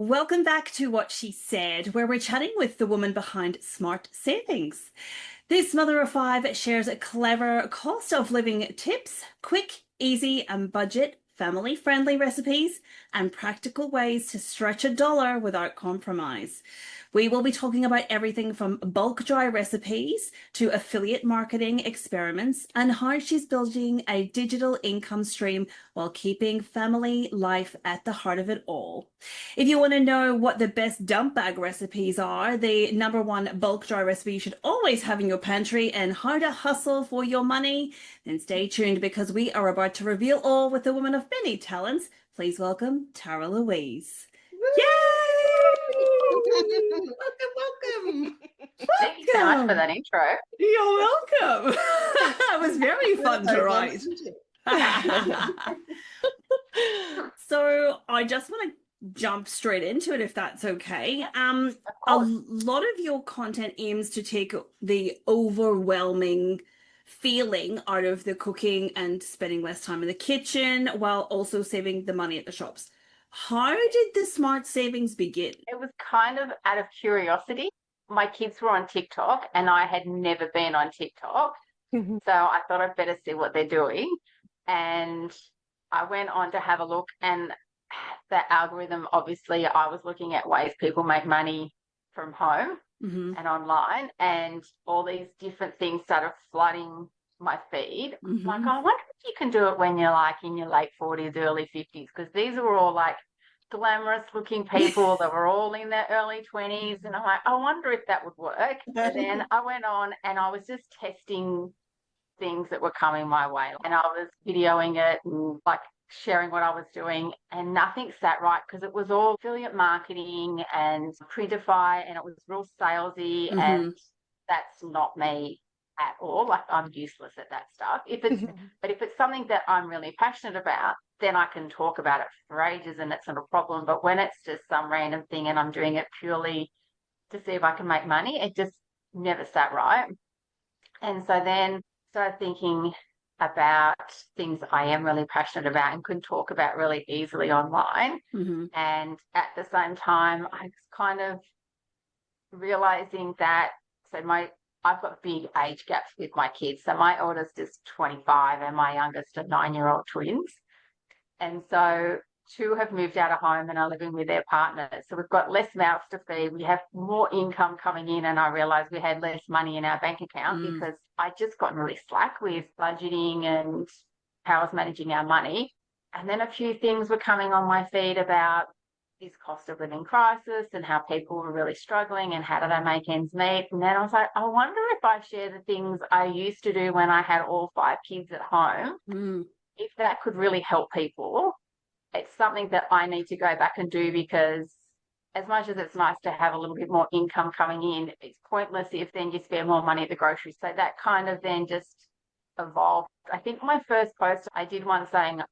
Welcome back to What She Said, where we're chatting with the woman behind Smart Savings. This mother of five shares a clever cost of living tips, quick, easy, and budget family friendly recipes, and practical ways to stretch a dollar without compromise. We will be talking about everything from bulk dry recipes to affiliate marketing experiments and how she's building a digital income stream while keeping family life at the heart of it all. If you want to know what the best dump bag recipes are, the number one bulk dry recipe you should always have in your pantry, and how to hustle for your money, then stay tuned because we are about to reveal all with a woman of many talents. Please welcome Tara Louise. Yay! Welcome. Thank you so much for that intro. You're welcome. It was very fun to write. So I just want to jump straight into it if that's okay. A lot of your content aims to take the overwhelming feeling out of the cooking and spending less time in the kitchen while also saving the money at the shops. How did the Smart Savings begin? It was kind of out of curiosity. My kids were on TikTok and I had never been on TikTok. So I thought I'd better see what they're doing. And I went on to have a look, and the algorithm, obviously, I was looking at ways people make money from home and online, and all these different things started flooding my feed. Like, I wonder if you can do it when you're like in your late 40s, early 50s, because these were all like glamorous looking people that were all in their early 20s. And I'm like, I wonder if that would work. And then I went on and I was just testing things that were coming my way. And I was videoing it and like sharing what I was doing, and nothing sat right because it was all affiliate marketing and Printify, and it was real salesy, and that's not me at all. Like, I'm useless at that stuff. But if it's something that I'm really passionate about, then I can talk about it for ages and it's not a problem. But when it's just some random thing and I'm doing it purely to see if I can make money, it just never sat right. And so then started thinking about things I am really passionate about and can talk about really easily online. And at the same time, I was kind of realizing that, I've got big age gaps with my kids. So my oldest is 25 and my youngest are 9-year-old twins. And so two have moved out of home and are living with their partners. So we've got less mouths to feed. We have more income coming in, and I realised we had less money in our bank account because I just got really slack with budgeting and how I was managing our money. And then a few things were coming on my feed about this cost of living crisis and how people were really struggling and how do they make ends meet. And then I was like, I wonder if I share the things I used to do when I had all 5 kids at home, if that could really help people. It's something that I need to go back and do, because as much as it's nice to have a little bit more income coming in, it's pointless if then you spend more money at the groceries. So that kind of then just evolved. I think my first post, I did one saying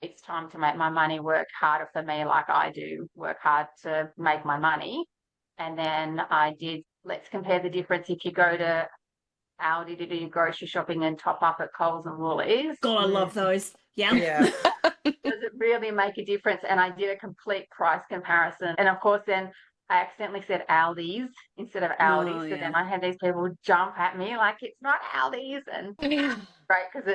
it's time to make my money work harder for me, like I do work hard to make my money. And then I did, let's compare the difference if you go to Aldi to do your grocery shopping and top up at Coles and Woolies. God, I love those. Yeah. Does it really make a difference? And I did a complete price comparison. And of course, then I accidentally said Aldi's instead of Aldi's. So then I had these people jump at me like, it's not Aldi's. And great, because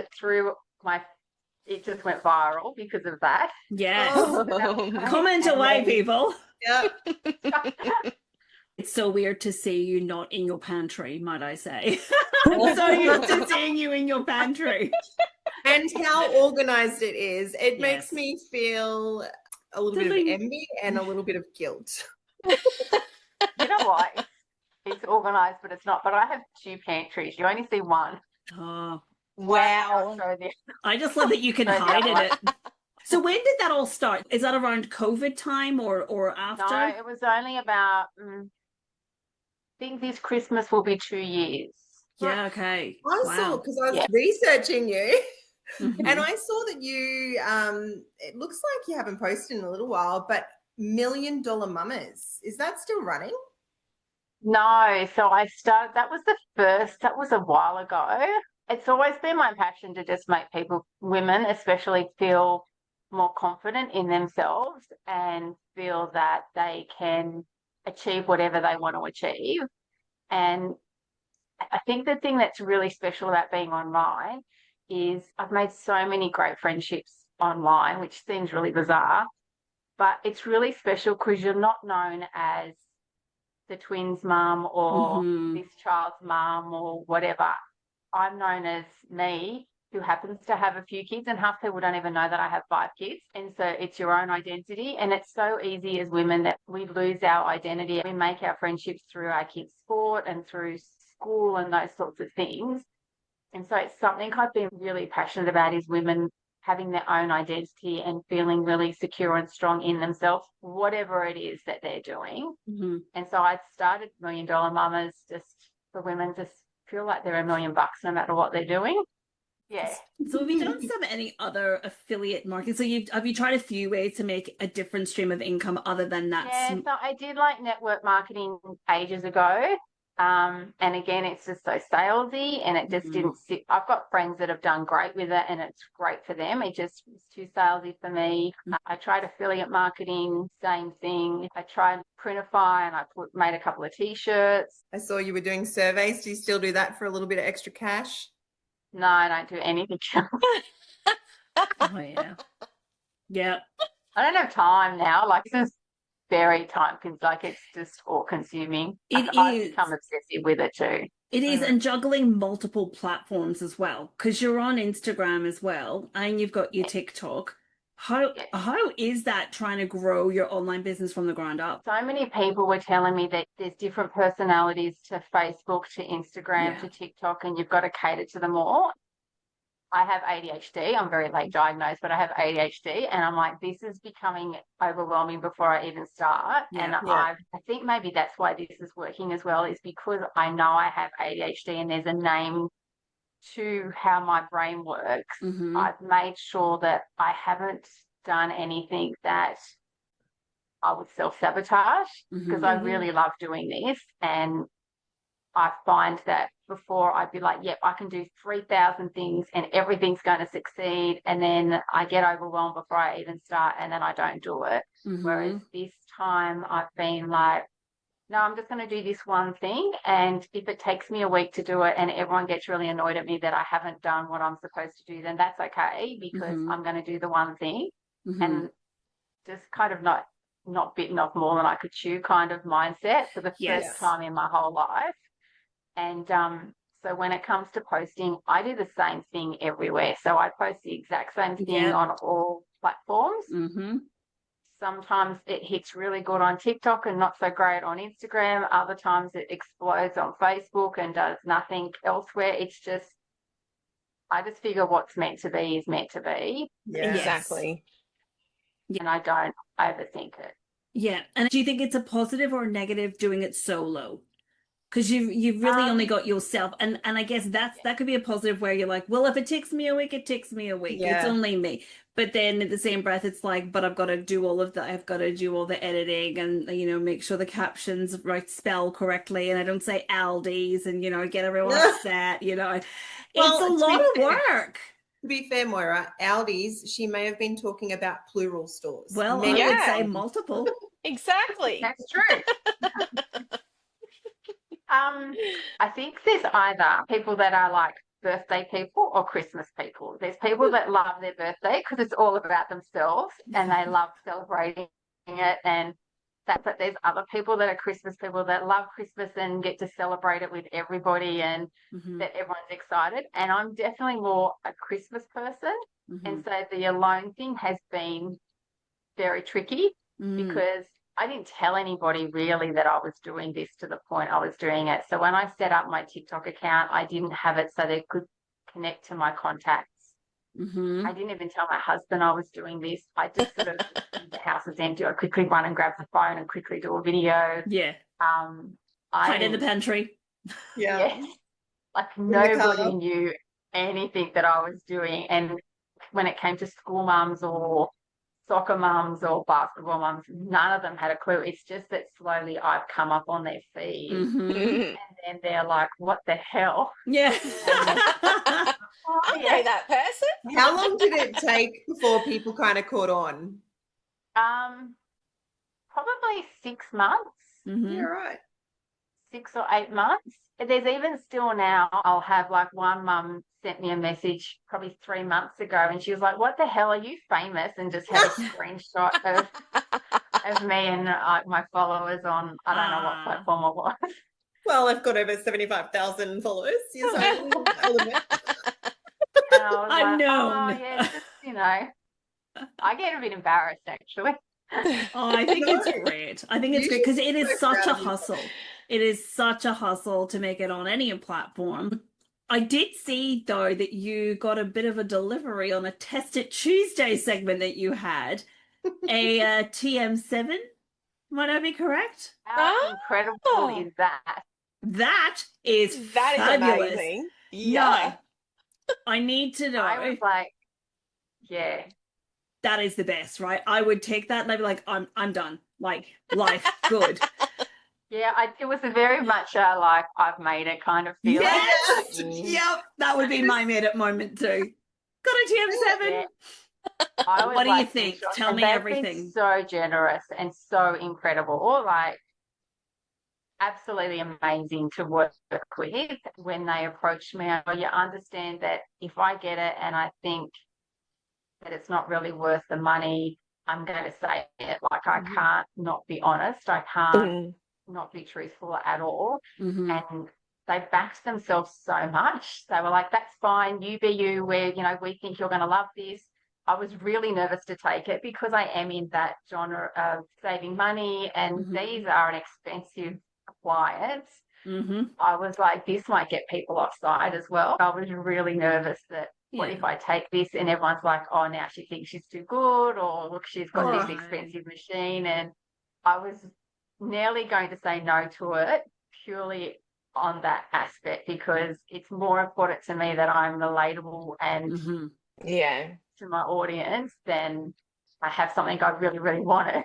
it just went viral because of that. Yes. Comment away, people. Yeah. It's so weird to see you not in your pantry, might I say. I'm so used to seeing you in your pantry. And how organised it is. It makes me feel a little bit of envy and a little bit of guilt. You know what? It's organised, but it's not. But I have 2 pantries. You only see one. Oh, wow. I just love that you can hide in it. So when did that all start? Is that around COVID time or after? No, it was only about, I think this Christmas will be 2 years. Yeah, okay. I saw, because I was researching you, and I saw that you, it looks like you haven't posted in a little while, but $1 Million Mamas, is that still running? No, so that was a while ago. It's always been my passion to just make women especially, feel more confident in themselves and feel that they can achieve whatever they want to achieve. And I think the thing that's really special about being online is I've made so many great friendships online, which seems really bizarre, but it's really special because you're not known as the twins' mum or this child's mum or whatever. I'm known as me, who happens to have a few kids, and half people don't even know that I have 5 kids. And so it's your own identity. And it's so easy as women that we lose our identity. We make our friendships through our kids' sport and through school and those sorts of things. And so it's something I've been really passionate about, is women having their own identity and feeling really secure and strong in themselves, whatever it is that they're doing. And so I started $1 Million Mamas just for women to feel like they're $1 million no matter what they're doing. Yeah. So have you done any other affiliate marketing? So have you tried a few ways to make a different stream of income other than that? Yeah, so I did like network marketing ages ago. And again, it's just so salesy and it just didn't sit. I've got friends that have done great with it and it's great for them. It just was too salesy for me. I tried affiliate marketing, same thing. I tried Printify and I made a couple of t-shirts. I saw you were doing surveys. Do you still do that for a little bit of extra cash? No, I don't do anything else. Oh, yeah. Yeah. I don't have time now. Like, this is very time consuming. Like, it's just all consuming. I've become obsessive with it too. It is, and juggling multiple platforms as well, because you're on Instagram as well, and you've got your TikTok. How is that trying to grow your online business from the ground up? So many people were telling me that there's different personalities to Facebook, to Instagram, to TikTok, and you've got to cater to them all. I have ADHD. I'm very late diagnosed, but I have ADHD, and I'm like, this is becoming overwhelming before I even start. I think maybe that's why this is working as well, is because I know I have ADHD and there's a name to how my brain works. I've made sure that I haven't done anything that I would self-sabotage, because I really love doing this. And I find that before I'd be like, yep, I can do 3,000 things and everything's going to succeed. And then I get overwhelmed before I even start and then I don't do it. Whereas this time I've been like, no, I'm just going to do this one thing. And if it takes me a week to do it and everyone gets really annoyed at me that I haven't done what I'm supposed to do, then that's okay, because I'm going to do the one thing. And just kind of not bitten off more than I could chew kind of mindset for the first time in my whole life. And so when it comes to posting, I do the same thing everywhere. So I post the exact same thing on all platforms. Sometimes it hits really good on TikTok and not so great on Instagram. Other times it explodes on Facebook and does nothing elsewhere. It's just, I just figure what's meant to be is meant to be. Yeah. Exactly. And I don't overthink it. Yeah. And do you think it's a positive or negative doing it solo? Because you've really only got yourself, and I guess that could be a positive, where you're like, well, if it takes me a week, it takes me a week. It's only me. But then at the same breath, it's like, but I've got to do all of that. I've got to do all the editing and, make sure the captions spell correctly, and I don't say Aldi's, and I get everyone upset. It's a lot of work. To be fair, Moira, Aldi's, she may have been talking about plural stores. Well, I would say multiple. Exactly. That's true. I think there's either people that are like birthday people or Christmas people. There's people that love their birthday because it's all about themselves and they love celebrating it, but there's other people that are Christmas people that love Christmas and get to celebrate it with everybody and that everyone's excited. And I'm definitely more a Christmas person. And so the alone thing has been very tricky because I didn't tell anybody really that I was doing this to the point I was doing it. So when I set up my TikTok account, I didn't have it so they could connect to my contacts. I didn't even tell my husband I was doing this. I just sort of, the house was empty, I quickly run and grab the phone and quickly do a video. Yeah. Hide in the pantry. Yes. Like nobody knew anything that I was doing. And when it came to school mums or soccer mums or basketball mums, none of them had a clue. It's just that slowly I've come up on their feed and then they're like, what the hell? Yeah. I know that person. How long did it take before people kind of caught on? Probably 6 months. Yeah, right. 6 or 8 months. There's even still now, I'll have like one mum sent me a message probably 3 months ago and she was like, what the hell, are you famous? And just had a screenshot of me and my followers on, I don't know what platform it was. Well, I've got over 75,000 followers. Yes, I'll admit. And I was I'm like, known. oh, yeah, just, I get a bit embarrassed actually. Oh, I think it's great. I think it's You great because should it be is so such proud a of yourself. hustle. It is such a hustle to make it on any platform. I did see, though, that you got a bit of a delivery on a Test It Tuesday segment that you had, a TM7. Might I be correct? How incredible is that? That is That is fabulous. amazing. No, Yeah. I need to know. I was like, yeah. That is the best, right? I would take that and I'd be like, I'm done. Like, life, good. Yeah, it was a very much like I've made it kind of feeling. Yes, yep, that would be my made it moment too. Got a TM7. Yeah. I was What do you like, think? shocked. Tell And me they've everything. been so generous and so incredible, like absolutely amazing to work with. When they approached me, you understand that if I get it and I think that it's not really worth the money, I'm going to say it. Like I can't not be honest. I can't not be truthful at all. And they backed themselves so much. They were like, that's fine. You be you. We think you're going to love this. I was really nervous to take it because I am in that genre of saving money and these are an expensive appliance. I was like, this might get people offside as well. I was really nervous that what if I take this and everyone's like, oh, now she thinks she's too good, or look, she's got this expensive machine. And I was nearly going to say no to it purely on that aspect because it's more important to me that I'm relatable and to my audience than I have something I really, really wanted.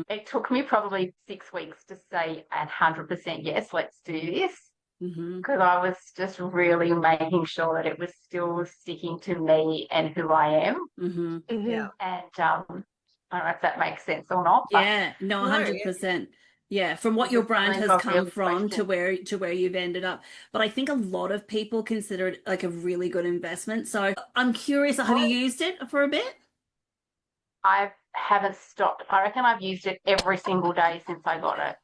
It took me probably 6 weeks to say 100% yes, let's do this. Because I was just really making sure that it was still sticking to me and who I am. Yeah. And I don't know if that makes sense or not. Yeah, no, 100%. Yeah, from what your brand has come from to where you've ended up. But I think a lot of people consider it like a really good investment. So I'm curious, have you used it for a bit? I haven't stopped. I reckon I've used it every single day since I got it.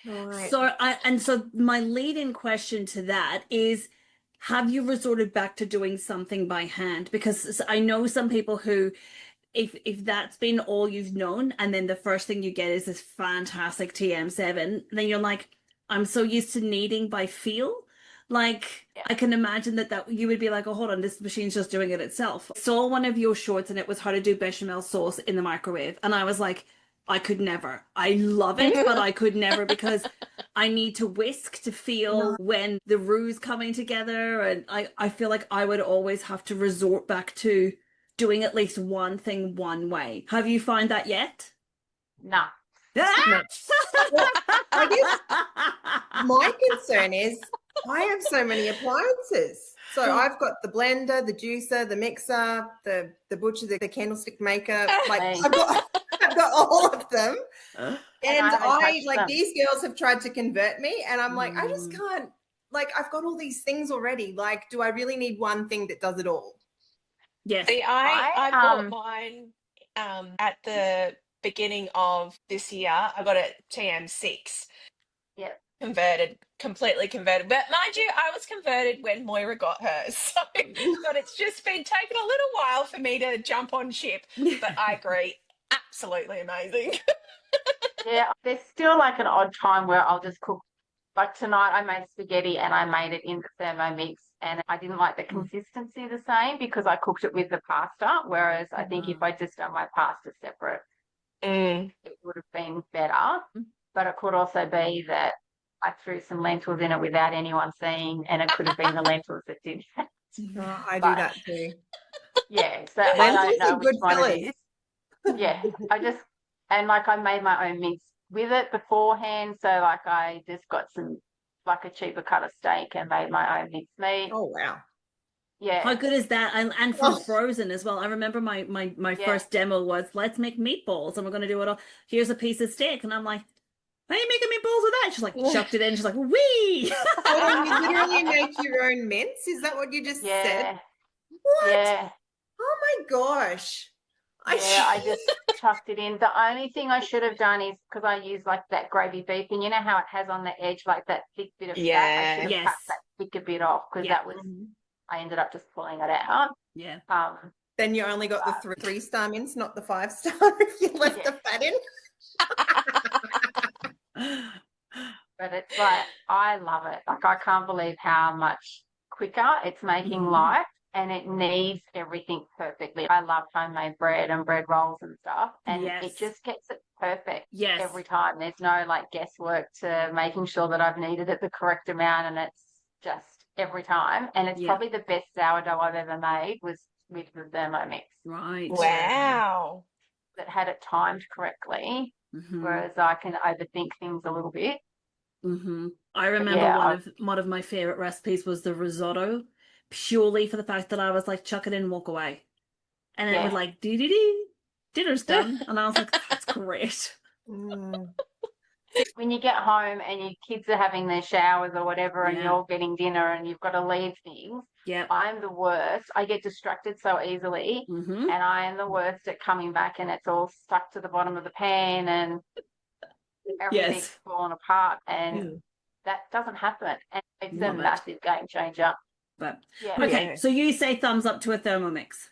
Right. So my lead-in question to that is, have you resorted back to doing something by hand? Because I know some people who, if that's been all you've known, and then the first thing you get is this fantastic TM7, then you're like, I'm so used to kneading by feel. Like, I can imagine that you would be like, oh, hold on, this machine's just doing it itself. I saw one of your shorts and it was how to do bechamel sauce in the microwave. And I was like, I could never. I love it, but I could never because I need to whisk to feel when the roux's coming together. And I feel like I would always have to resort back to doing at least one thing one way. Have you found that yet? No. Well, I guess my concern is I have so many appliances. So I've got the blender, the juicer, the mixer, the butcher, the candlestick maker. Like I've got all of them. And I like them. These girls have tried to convert me and I'm like, I just can't, like I've got all these things already. Like, do I really need one thing that does it all? Yes. See, I bought mine at the beginning of this year. I got a TM6. Yeah. Completely converted. But mind you, I was converted when Moira got hers. So, but it's just been taking a little while for me to jump on ship. But I agree, absolutely amazing. Yeah, there's still like an odd time where I'll just cook. Like tonight I made spaghetti and I made it in the Thermomix and I didn't like the consistency the same because I cooked it with the pasta, whereas I think if I just done my pasta separate, it would have been better. But it could also be that I threw some lentils in it without anyone seeing and it could have been the lentils that did that. I do that too. Yeah, so I don't know which one it is. Yeah, and like I made my own mince with it beforehand. So like I just got some, like a cheaper cut of steak and made my own mince meat. Oh, wow. How Yeah. good is that? And from Oh, Frozen as well. I remember my Yeah. first demo was, let's make meatballs and we're going to do it all. Here's a piece of steak. And I'm like, how are you making meatballs with that? She's like, chucked it in. She's like, wee. hold on, you literally make your own mince? Is that what you just said? Yeah. What? Yeah. Oh my gosh. Yeah, I just chucked it in. The only thing I should have done is because I use like that gravy beef, and you know how it has on the edge like that thick bit of fat. I should have Yeah. cut Yes. that thicker bit off because Yeah. that was. I ended up just pulling it out. Yeah. Then you only got the three-star mince, not the 5-star if you left Yeah. the fat in. But it's like I love it. Like I can't believe how much quicker it's making Mhm. life, and it needs everything perfectly. I love homemade bread and bread rolls and stuff, and Yes. it just gets it perfect Yes. every time. There's no like guesswork to making sure that I've kneaded it the correct amount, and it's just every time. And it's Yeah. probably the best sourdough I've ever made was with the Thermomix Right. Wow. that had it timed correctly, Mhm. whereas I can overthink things a little bit. I remember yeah, one of my favorite recipes was the risotto, purely for the fact that I was like, chuck it in and walk away. And it would Yeah. like, dee dee dee, dinner's done. And I was like, that's great. Mm. When you get home and your kids are having their showers or whatever and Yeah. you're getting dinner and you've got to leave things, Yeah. I'm the worst. I get distracted so easily, Mm-hmm. and I am the worst at coming back and it's all stuck to the bottom of the pan and everything's Yes. fallen apart, and Mm. that doesn't happen. And it's a Love it. massive game changer. But Yeah. okay, Yeah. so you say thumbs up to a Thermomix.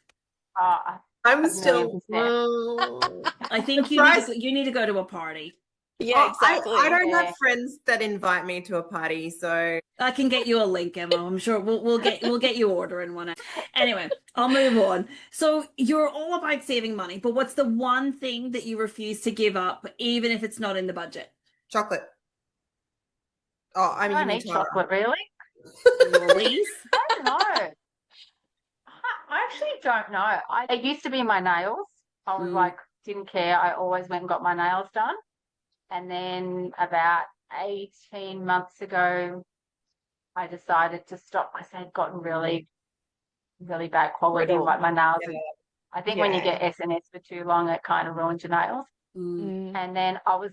Oh, I'm a still. million%. I think Surprised. you need to go to a party. Yeah, Oh, exactly. I don't Yeah. have friends that invite me to a party, so I can get you a link, Emma. I'm sure we'll get you ordering one. Anyway, I'll move on. So you're all about saving money, but what's the one thing that you refuse to give up, even if it's not in the budget? chocolate. Oh, I I mean, you don't mean eat Tara. chocolate, really. Louise? I don't know. I actually don't know. It used to be my nails. I was like, didn't care. I always went and got my nails done. And then about 18 months ago, I decided to stop because they'd gotten really, really bad quality. Brittle. Like my nails, Yeah. I think when you Yeah. get SNS for too long, it kind of ruins your nails. Mm. And then I was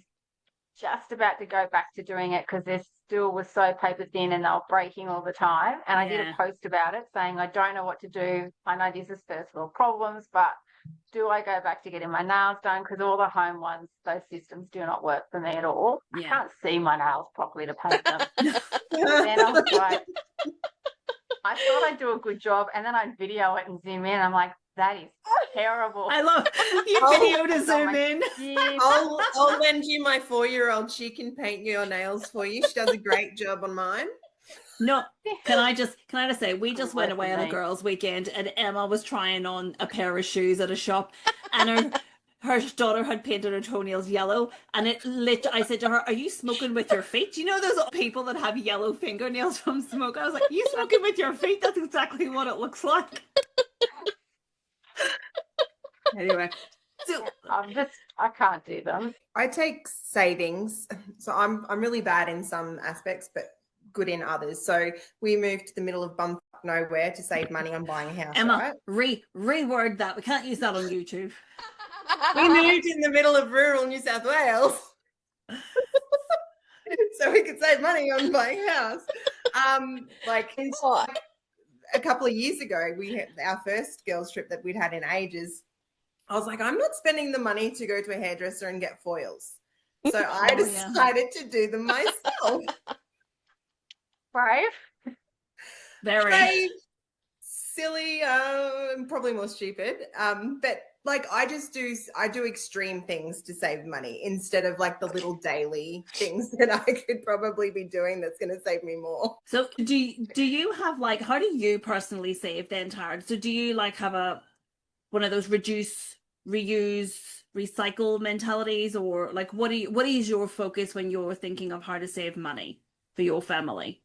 just about to go back to doing it because they still was so paper thin and they were breaking all the time. And I did Yeah. a post about it saying, I don't know what to do. I know this is first world problems, but do I go back to getting my nails done? Because all the home ones, those systems do not work for me at all. Yeah. I can't see my nails properly to paint them. Then I was like, I thought I'd do a good job, and then I'd video it and zoom in. I'm like, that is terrible. I love your Oh, video to It's on zoom my in. skin. I'll lend you my 4-year-old. She can paint your nails for you. She does a great job on mine. No, can I just say we just went Worse away than on a me. girls' weekend and Emma was trying on a pair of shoes at a shop and her daughter had painted her toenails yellow and I said to her, are you smoking with your feet? Do you know those people that have yellow fingernails from smoke? I was like, you smoking with your feet? That's exactly what it looks like. Anyway, so I can't do them. I take savings, so I'm really bad in some aspects, but good in others. So we moved to the middle of bumfuck nowhere to save money on buying a house, Emma, right? reword that. We can't use that on YouTube. We moved in the middle of rural New South Wales, so we could save money on buying a house. Like a couple of years ago, we had our first girls' trip that we'd had in ages. I was like, I'm not spending the money to go to a hairdresser and get foils. So I decided to do them myself. Brave. Very. Brave, silly, probably more stupid. But like I do extreme things to save money instead of like the little daily things that I could probably be doing that's going to save me more. So do you have like, how do you personally save then, Tara? So do you like have one of those reduce, reuse, recycle mentalities, or like what is your focus when you're thinking of how to save money for your family?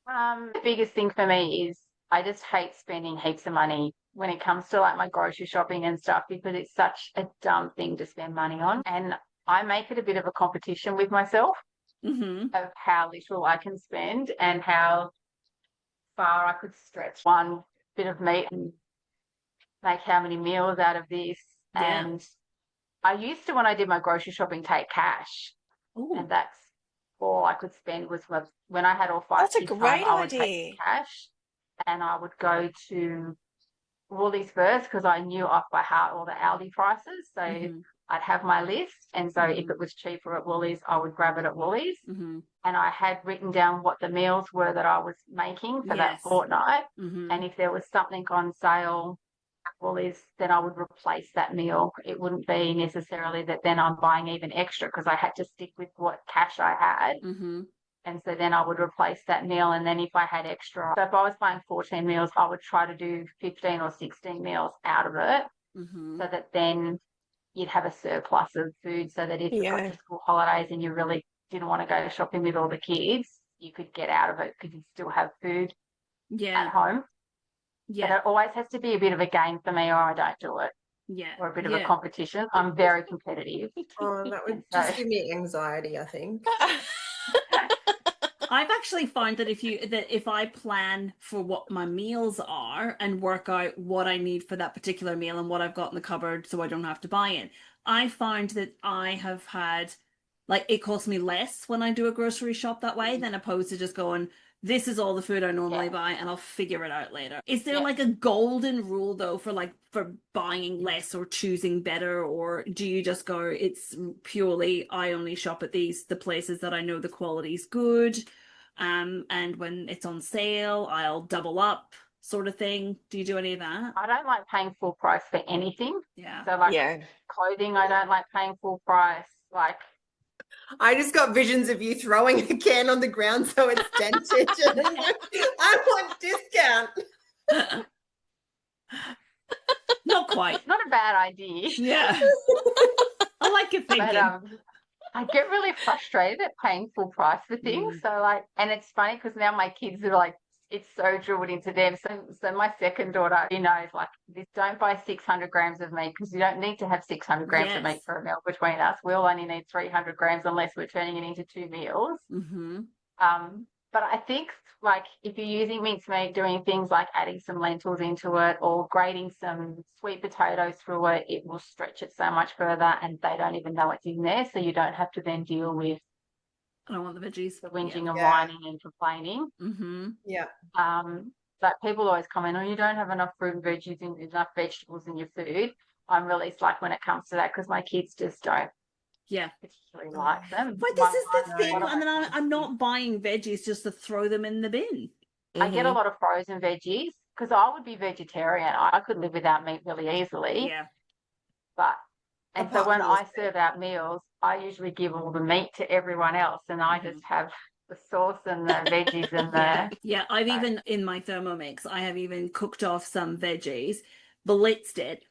The biggest thing for me is I just hate spending heaps of money when it comes to like my grocery shopping and stuff because it's such a dumb thing to spend money on. And I make it a bit of a competition with myself Mm-hmm. of how little I can spend and how far I could stretch one bit of meat and make how many meals out of this. Yeah. And I used to, when I did my grocery shopping, take cash. Ooh. And that's all I could spend was when I had all 5 That's a kids home, great I would take idea. cash and I would go to Woolies first because I knew off by heart all the Aldi prices. So I'd have my list. And so if it was cheaper at Woolies, I would grab it at Woolies. And I had written down what the meals were that I was making for that fortnight. And if there was something on sale at Woolies, then I would replace that meal. It wouldn't be necessarily that then I'm buying even extra because I had to stick with what cash I had. And so then I would replace that meal. And then if I had extra, so if I was buying 14 meals, I would try to do 15 or 16 meals out of it so that then you'd have a surplus of food so that if you got to school holidays and you really didn't want to go shopping with all the kids, you could get out of it because you still have food at home. But it always has to be a bit of a game for me or I don't do it. Or a bit of a competition. I'm very competitive. Oh, that would just give me anxiety, I think. I've actually found that if I plan for what my meals are and work out what I need for that particular meal and what I've got in the cupboard so I don't have to buy it, I find that I have had, like, it costs me less when I do a grocery shop that way than opposed to just going, this is all the food I normally buy and I'll figure it out later. Is there like a golden rule though for buying less or choosing better, or do you just go, it's purely I only shop at the places that I know the quality's good, and when it's on sale I'll double up sort of thing? Do you do any of that? I don't like paying full price for anything. Yeah. So clothing, I don't like paying full price. Like, I just got visions of you throwing a can on the ground so it's dented. I want discount. Not quite. Not a bad idea. Yeah. I like your thinking. But I get really frustrated at paying full price for things. So and it's funny because now my kids are like, it's so drilled into them. So my second daughter, knows, like, this, don't buy 600 grams of meat because you don't need to have 600 grams of meat for a meal between us. We'll only need 300 grams unless we're turning it into 2 meals. But I think, like, if you're using minced meat, doing things like adding some lentils into it or grating some sweet potatoes through it, it will stretch it so much further and they don't even know it's in there. So you don't have to then deal with I don't want the veggies. The whinging and whining and complaining. Yeah. But people always comment, oh, you don't have enough fruit and veggies and enough vegetables in your food. I'm really slack when it comes to that because my kids just don't particularly like them. But this is the thing, and then I'm not buying veggies just to throw them in the bin. I get a lot of frozen veggies because I would be vegetarian. I could live without meat really easily. Yeah. And so when I serve out meals, I usually give all the meat to everyone else and I just have the sauce and the veggies and the... Yeah, I've even, in my Thermomix, I have even cooked off some veggies, blitzed it,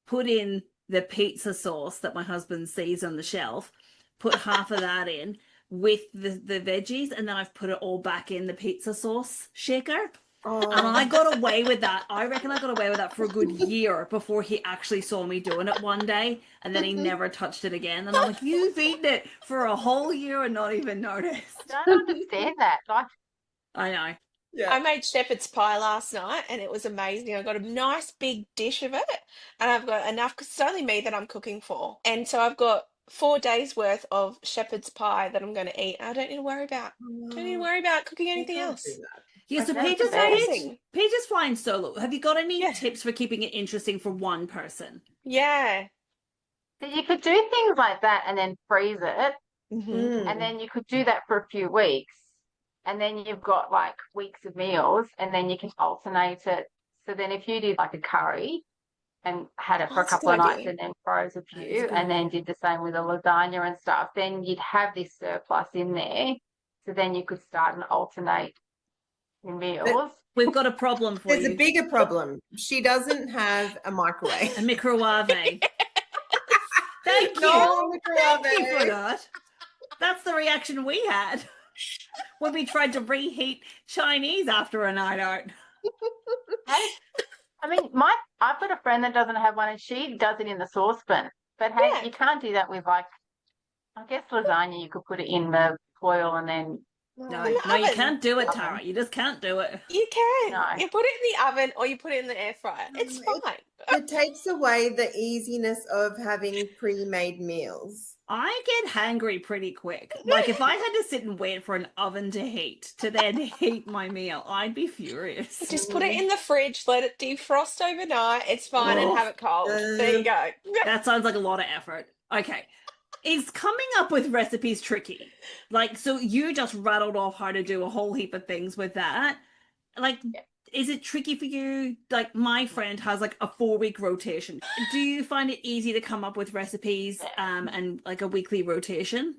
put in the pizza sauce that my husband sees on the shelf, put half of that in with the veggies, and then I've put it all back in the pizza sauce shaker. And I got away with that. I reckon I got away with that for a good year before he actually saw me doing it one day, and then he never touched it again. And I'm like, you've eaten it for a whole year and not even noticed. I don't understand that. Like, I know. Yeah. I made shepherd's pie last night and it was amazing. I got a nice big dish of it and I've got enough because it's only me that I'm cooking for. And so I've got 4 days worth of shepherd's pie that I'm going to eat. I don't need to worry about cooking anything else. Yeah, so Paige is flying solo. Have you got any tips for keeping it interesting for one person? Yeah. So you could do things like that and then freeze it. And then you could do that for a few weeks. And then you've got like weeks of meals and then you can alternate it. So then if you did like a curry and had it for a couple of nights and then froze a few and then did the same with a lasagna and stuff, then you'd have this surplus in there. So then you could start and alternate your meals. We've got a problem for you. There's a bigger problem. She doesn't have a microwave. A microwave. Thank you. No, Thank you for that. That's the reaction we had when we tried to reheat Chinese after a night out. Hey, I mean, I've got a friend that doesn't have one and she does it in the saucepan. But hey, you can't do that with, like, I guess lasagna, you could put it in the foil and then No, In the no, you oven. can't do it, Oven. Tara. You just can't do it. You can. No. You put it in the oven or you put it in the air fryer. It's It- fine. It takes away the easiness of having pre-made meals. I get hangry pretty quick. Like if I had to sit and wait for an oven to heat to then heat my meal, I'd be furious. Just put it in the fridge, let it defrost overnight. It's fine, and Oh, have it cold. There you go. that sounds like a lot of effort. Okay. Is coming up with recipes tricky? Like, so you just rattled off how to do a whole heap of things with that. Like, is it tricky for you? Like, my friend has like a 4-week rotation. Do you find it easy to come up with recipes and like a weekly rotation?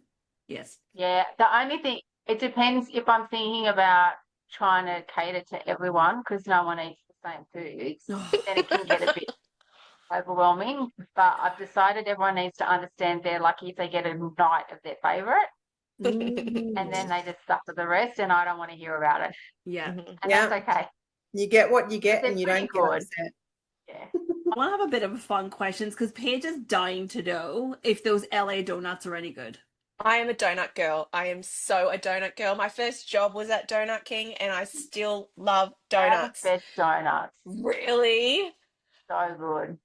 Yes. Yeah, the only thing, it depends if I'm thinking about trying to cater to everyone because no one eats the same foods, then it can get a bit overwhelming. But I've decided everyone needs to understand they're lucky if they get a night of their favourite and then they just suffer the rest, and I don't want to hear about it. Yeah. And Yeah. that's okay. You get what you get They're and you pretty don't get good. upset. Yeah. I want to have a bit of fun questions because Paige is dying to know if those LA donuts are any good. I am a donut girl. I am so a donut girl. My first job was at Donut King, and I still love They have donuts. the best donuts. Really? So good.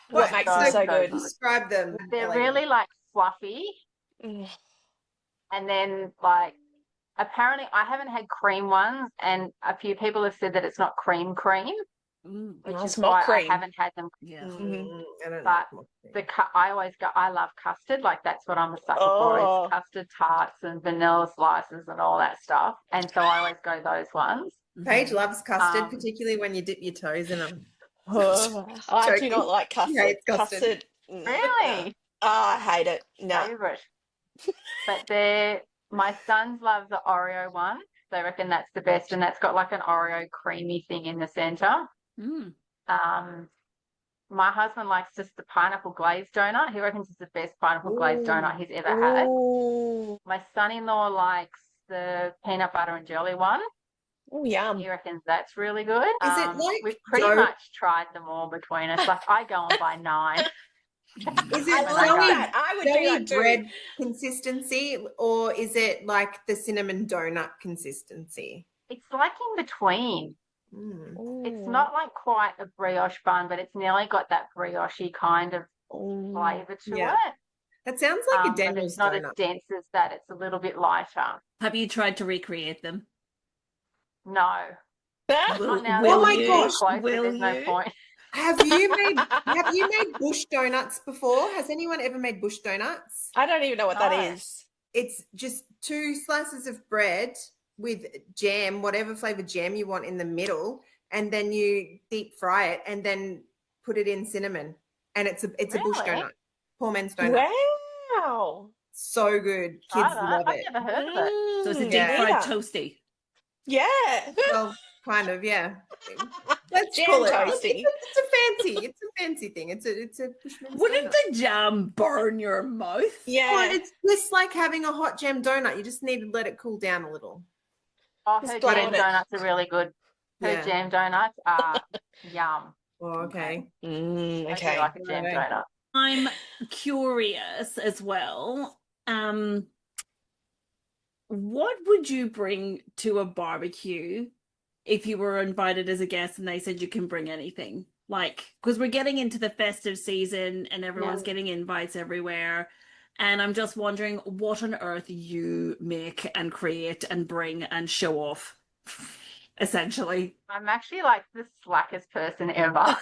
What makes them so good? Describe them. They're Ellie. really like fluffy, Mm. and then like apparently I haven't had cream ones, and a few people have said that it's not cream, Mm, which No, is it's not why I cream. haven't had them. yeah. I don't But like I always go. I love custard. Like that's what I'm a sucker for Oh. is custard tarts and vanilla slices and all that stuff. And so I always go those ones. Paige loves custard, Um, particularly when you dip your toes in them. Oh, I do Joking. not like She custard. hates custard. Really, I hate it. No. favorite. But my sons love the Oreo one. They reckon that's the best, and that's got like an Oreo creamy thing in the center. Mm. My husband likes just the pineapple glazed donut. He reckons it's the best pineapple glazed donut he's ever had. Ooh. My son-in-law likes the peanut butter and jelly one. Oh, yum. He reckons that's really good. Is it like we've pretty dough? much tried them all between us. Like I go on by 9. Is I it like doughy, that. I would do doughy that too. bread consistency, or is it like the cinnamon donut consistency? It's like in between. It's not like quite a brioche bun, but it's nearly got that brioche kind of flavour to Yeah. it. That sounds like a But Daniel's it's not donut. as dense as that. It's a little bit lighter. Have you tried to recreate them? No. Will, Not now. will Oh my you? gosh, Closer, Will there's no you? point. Have you made bush donuts before? Has anyone ever made bush donuts? I don't even know what that No. is. It's just 2 slices of bread with jam, whatever flavor jam you want in the middle, and then you deep fry it and then put it in cinnamon. And it's a bush Really? donut. Poor man's donut. Wow. So good. Try Kids that. love I've it. never heard of it. So it's a Mm, deep me fried neither. toasty. Yeah. Well, kind of, yeah. Let's Jam call it. toasty. It's a fancy thing. It's a Bushman's Wouldn't donut. the jam burn your mouth? Yeah. Well, it's just like having a hot jam donut. You just need to let it cool down a little. Oh, Just her blow jam on it. donuts are really good. Her Yeah. jam donuts are yum. Oh, okay. I do Okay. like a jam Right. donut. I'm curious as well. What would you bring to a barbecue if you were invited as a guest and they said you can bring anything? Like, because we're getting into the festive season and everyone's getting invites everywhere. And I'm just wondering what on earth you make and create and bring and show off, essentially. I'm actually like the slackest person ever.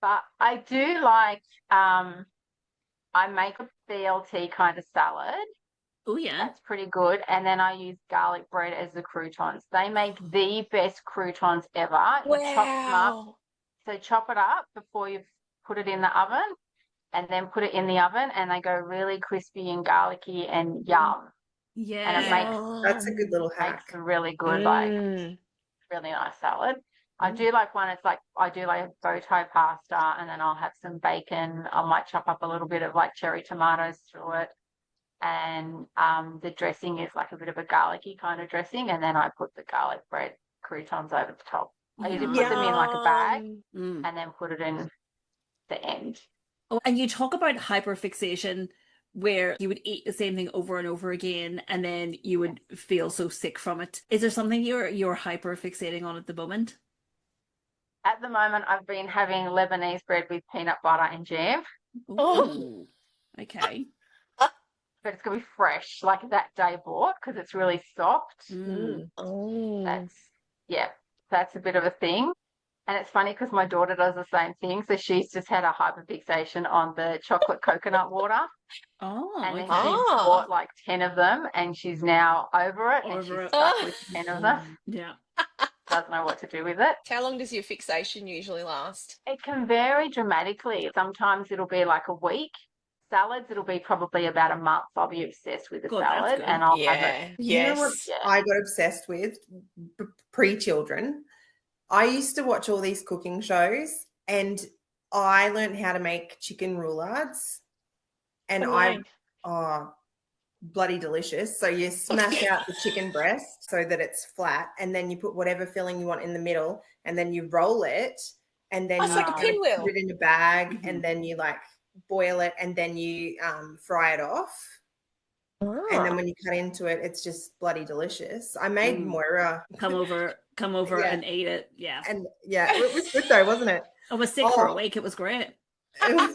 But I do like I make a BLT kind of salad. Oh, yeah. That's pretty good. And then I use garlic bread as the croutons. They make the best croutons ever. You chop them up. Wow. So chop it up before you put it in the oven and then put it in the oven and they go really crispy and garlicky and yum. Yeah. And it makes That's a good little hack. a really good, like Mm. really nice salad. I do like one, it's like I do like a bow tie pasta and then I'll have some bacon. I might chop up a little bit of like cherry tomatoes through it. And the dressing is like a bit of a garlicky kind of dressing, and then I put the garlic bread croutons over the top. I usually put them in like a bag Yum. and then put it in the end. Oh, and you talk about hyperfixation where you would eat the same thing over and over again and then you would feel so sick from it? Is there something you're hyper fixating on at the moment? At the moment, I've been having Lebanese bread with peanut butter and jam, Oh. Ooh. Okay. but it's going to be fresh, like that day bought, because it's really soft. Mm. Oh. That's a bit of a thing. And it's funny because my daughter does the same thing. So she's just had a hyperfixation on the chocolate coconut water. Oh, And then okay. she's bought like 10 of them and she's now over it and Over she's it. stuck with 10 of them. Yeah. Doesn't know what to do with it. How long does your fixation usually last? It can vary dramatically. Sometimes it'll be like a week. Salads, it'll be probably about a month. I'll be obsessed with a Good, that's salad good. and I'll have it. You know what Yes. I got obsessed with pre-children? I used to watch all these cooking shows and I learned how to make chicken roulades. And Right. bloody delicious. So you smash out the chicken breast so that it's flat, and then you put whatever filling you want in the middle, and then you roll it, and then Oh, it's you like a kind of pinwheel. put it in a bag, Mhm. and then you like boil it, and then you fry it off. And then when you cut into it, it's just bloody delicious. I made Moira Come over Yeah. and eat it. Yeah. and yeah, it was good though, wasn't it? I was sick for a Oh. week. It was great. It was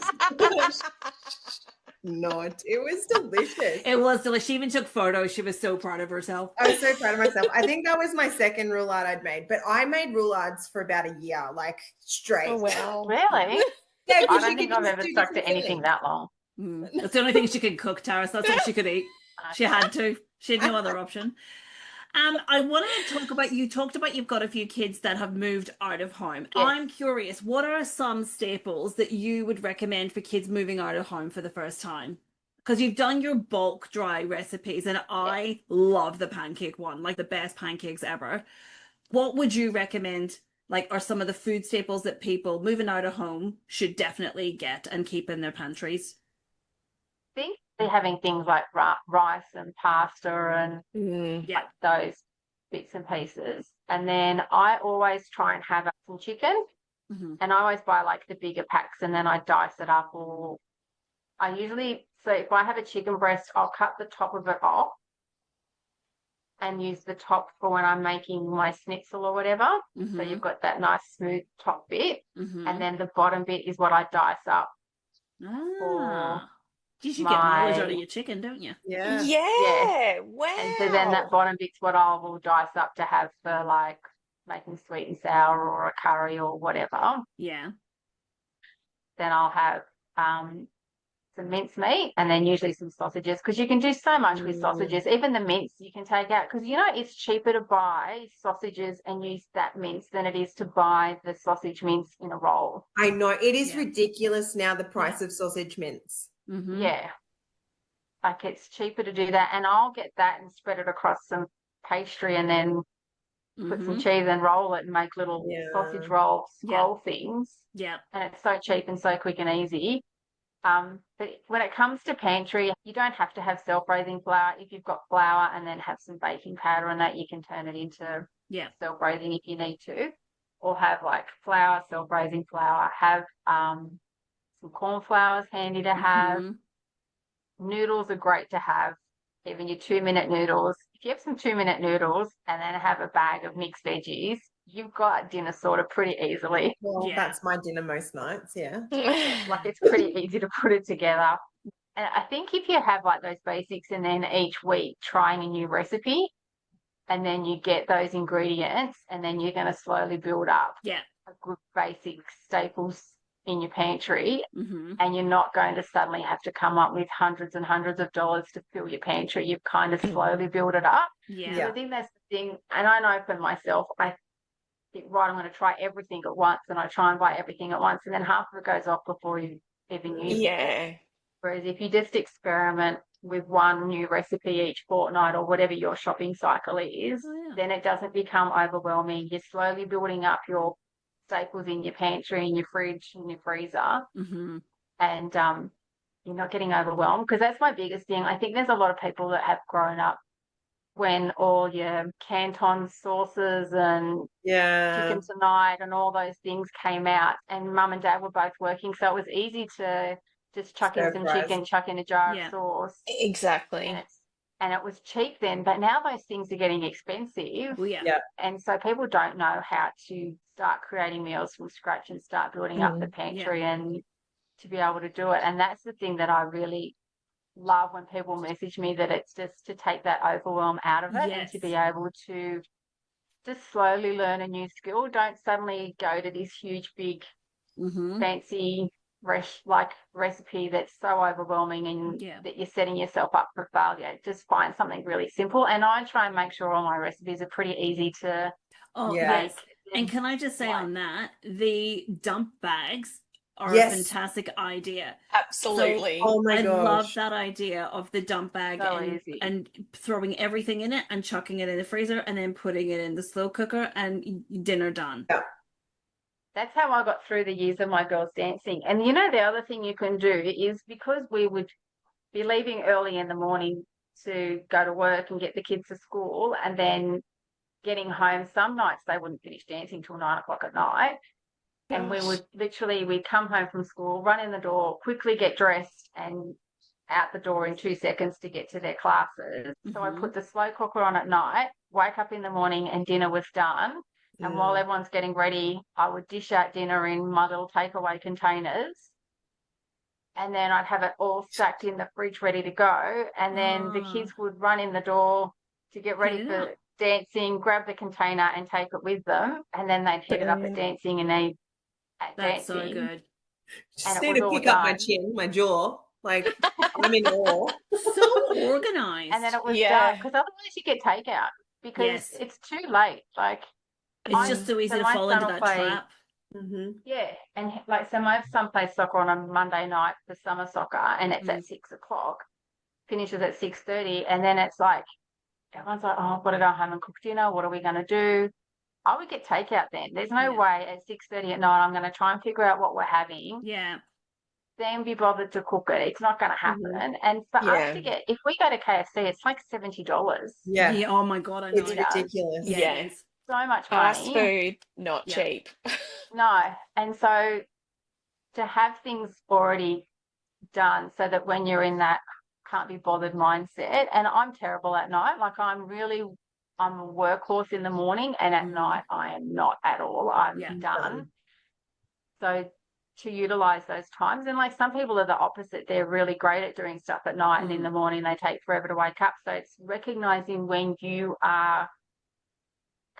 not. It was delicious. It was delicious. She even took photos. She was so proud of herself. I was so proud of myself. I think that was my second roulade I'd made, but I made roulades for about a year, like straight. Oh, wow. Really? Yeah, I 'cause don't you think could I've just ever do stuck to different anything fillings. that long. That's the only thing she could cook, Taris. That's all she could eat. She had to. She had no other option. I want to talk about, you talked about you've got a few kids that have moved out of home. Yes. I'm curious, what are some staples that you would recommend for kids moving out of home for the first time? Because you've done your bulk dry recipes and I love the pancake one, like the best pancakes ever. What would you recommend, like, are some of the food staples that people moving out of home should definitely get and keep in their pantries? I think they're having things like rice and pasta and Yeah. like those bits and pieces. And then I always try and have some chicken, Mhm. and I always buy like the bigger packs and then I dice it up. Or so if I have a chicken breast, I'll cut the top of it off and use the top for when I'm making my schnitzel or whatever. So Mhm. you've got that nice smooth top bit, Mhm. and then the bottom bit is what I dice up Ah. Geez, you get mileage out of my your chicken, don't you? Yeah. Yeah. Wow. And so then that bottom bit's what I will dice up to have for like making sweet and sour or a curry or whatever. Yeah. Then I'll have some mincemeat and then usually some sausages, because you can do so much with sausages. Even the mince you can take out, because it's cheaper to buy sausages and use that mince than it is to buy the sausage mince in a roll. I know. It is Yeah. ridiculous now, the price of sausage mince. Mhm. Yeah. Like it's cheaper to do that, and I'll get that and spread it across some pastry and then put some Mhm. cheese and roll it and make little Yeah. sausage roll scroll things. Yeah. And it's so cheap and so quick and easy. But when it comes to pantry, you don't have to have self-raising flour. If you've got flour and then have some baking powder and that, you can turn it into Yeah. self-raising if you need to. Or have like flour, self-raising flour. Have some corn flours handy to have. Mhm. Noodles are great to have, even your 2-minute noodles. If you have some 2-minute noodles and then have a bag of mixed veggies, you've got dinner sorted pretty easily. Well, Yeah. that's my dinner most nights, yeah. Like it's pretty easy to put it together. And I think if you have like those basics and then each week trying a new recipe and then you get those ingredients and then you're going to slowly build up Yeah. a good basic staples in your pantry, Mhm. and you're not going to suddenly have to come up with hundreds and hundreds of dollars to fill your pantry. You've kind of slowly build it up. Yeah. So I think that's the thing. And I know for myself, I think, right, I'm going to try everything at once, and I try and buy everything at once, and then half of it goes off before you even use it. Yeah. Whereas if you just experiment with one new recipe each fortnight or whatever your shopping cycle is, Oh, yeah. then it doesn't become overwhelming. You're slowly building up your staples in your pantry, in your fridge, in your freezer, Mhm. and you're not getting overwhelmed, because that's my biggest thing. I think there's a lot of people that have grown up when all your Canton sauces and Yeah. chicken tonight and all those things came out, and mum and dad were both working, so it was easy to just chuck in Stir some fries. chicken, chuck in a jar Yeah. of sauce, and Exactly. it was cheap then. But now those things are getting expensive, Oh, yeah. Yeah. and so people don't know how to start creating meals from scratch and start building up the pantry and to be able to do it. And that's the thing that I really love when people message me, that it's just to take that overwhelm out of it and to Yes. be able to just slowly learn a new skill. Don't suddenly go to this huge, big, fancy recipe that's so overwhelming and that you're setting yourself up for failure. Just find something really simple. And I try and make sure all my recipes are pretty easy to Oh, Yeah. yes. And can I just say on that, the dump bags are a Yes. fantastic idea. Absolutely. Oh my I love gosh. that idea of the dump bag So easy. and throwing everything in it and chucking it in the freezer and then putting it in the slow cooker and dinner done. Yeah. That's how I got through the years of my girls dancing. And you know, the other thing you can do is, because we would be leaving early in the morning to go to work and get the kids to school, and then getting home, some nights they wouldn't finish dancing till 9 o'clock at night. And we would we'd come home from school, run in the door, quickly get dressed and out the door in 2 seconds to get to their classes. So I put the slow cooker on at night, wake up in the morning and dinner was done. And while everyone's getting ready, I would dish out dinner in my little takeaway containers. And then I'd have it all stacked in the fridge ready to go. And then the kids would run in the door to get ready for dancing, grab the container and take it with them. And then they'd head it up at dancing and they'd That's dancing. so good. Just And it need was to all pick up my done. chin, my jaw. Like, I'm in awe. So organized. And then it was done, because otherwise you get takeout, because it's too late. Like, it's just so easy to fall into that trap. Yeah, and like, so my son plays soccer on a Monday night for summer soccer, and it's at 6 o'clock, finishes at 6:30, and then it's like everyone's like, "Oh, I've got to go home and cook dinner. What are we going to do?" I would get takeout then. There's no way at 6:30 at night I'm going to try and figure out what we're having. Yeah. Then be bothered to cook it. It's not going to happen. And for us to get, if we go to KFC, it's like $70. Yeah. Oh my God, I know. It's ridiculous. Yeah. It is. So much Fast money. food, not cheap. No. And so to have things already done so that when you're in that can't be bothered mindset, and I'm terrible at night. Like, I'm a workhorse in the morning, and at night I am not at all. I'm done. So to utilize those times, and like, some people are the opposite. They're really great at doing stuff at night, and in the morning they take forever to wake up. So it's recognizing when you are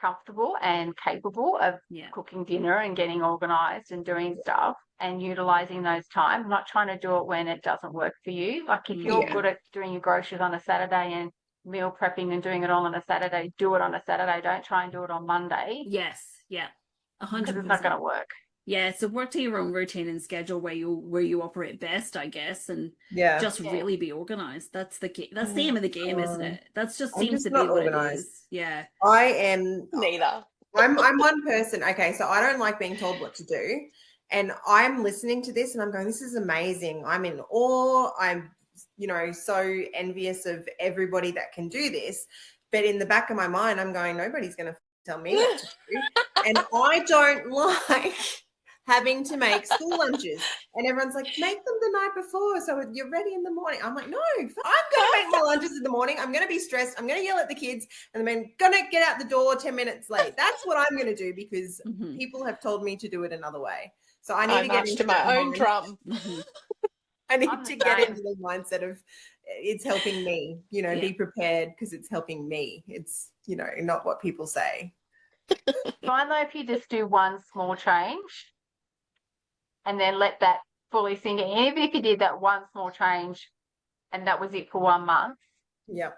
comfortable and capable of cooking dinner and getting organized and doing stuff, and utilizing those times, not trying to do it when it doesn't work for you. Like, if you're good at doing your groceries on a Saturday and meal prepping and doing it all on a Saturday, do it on a Saturday. Don't try and do it on Monday. Yes. Yeah. 100%. Because it's not going to work. Yeah, so work to your own routine and schedule where you operate best, I guess, and just really be organized. That's the aim of the game, isn't it? That's just seems to be what organized. It is. Yeah. I am neither. I'm one person. Okay, so I don't like being told what to do. And I'm listening to this and I'm going, this is amazing. I'm in awe. I'm, so envious of everybody that can do this. But in the back of my mind, I'm going, nobody's going to tell me what to do. And I don't like having to make school lunches. And everyone's like, make them the night before so you're ready in the morning. I'm like, no, I'm going to make my lunches in the morning. I'm going to be stressed. I'm going to yell at the kids and then I'm going to get out the door 10 minutes late. That's what I'm going to do, because people have told me to do it another way. So I need to get into my own drum. I need to get into the mindset of it's helping me, be prepared because it's helping me. It's, not what people say. Fine though if you just do one small change and then let that fully sink in. Even if you did that one small change and that was it for 1 month. Yep.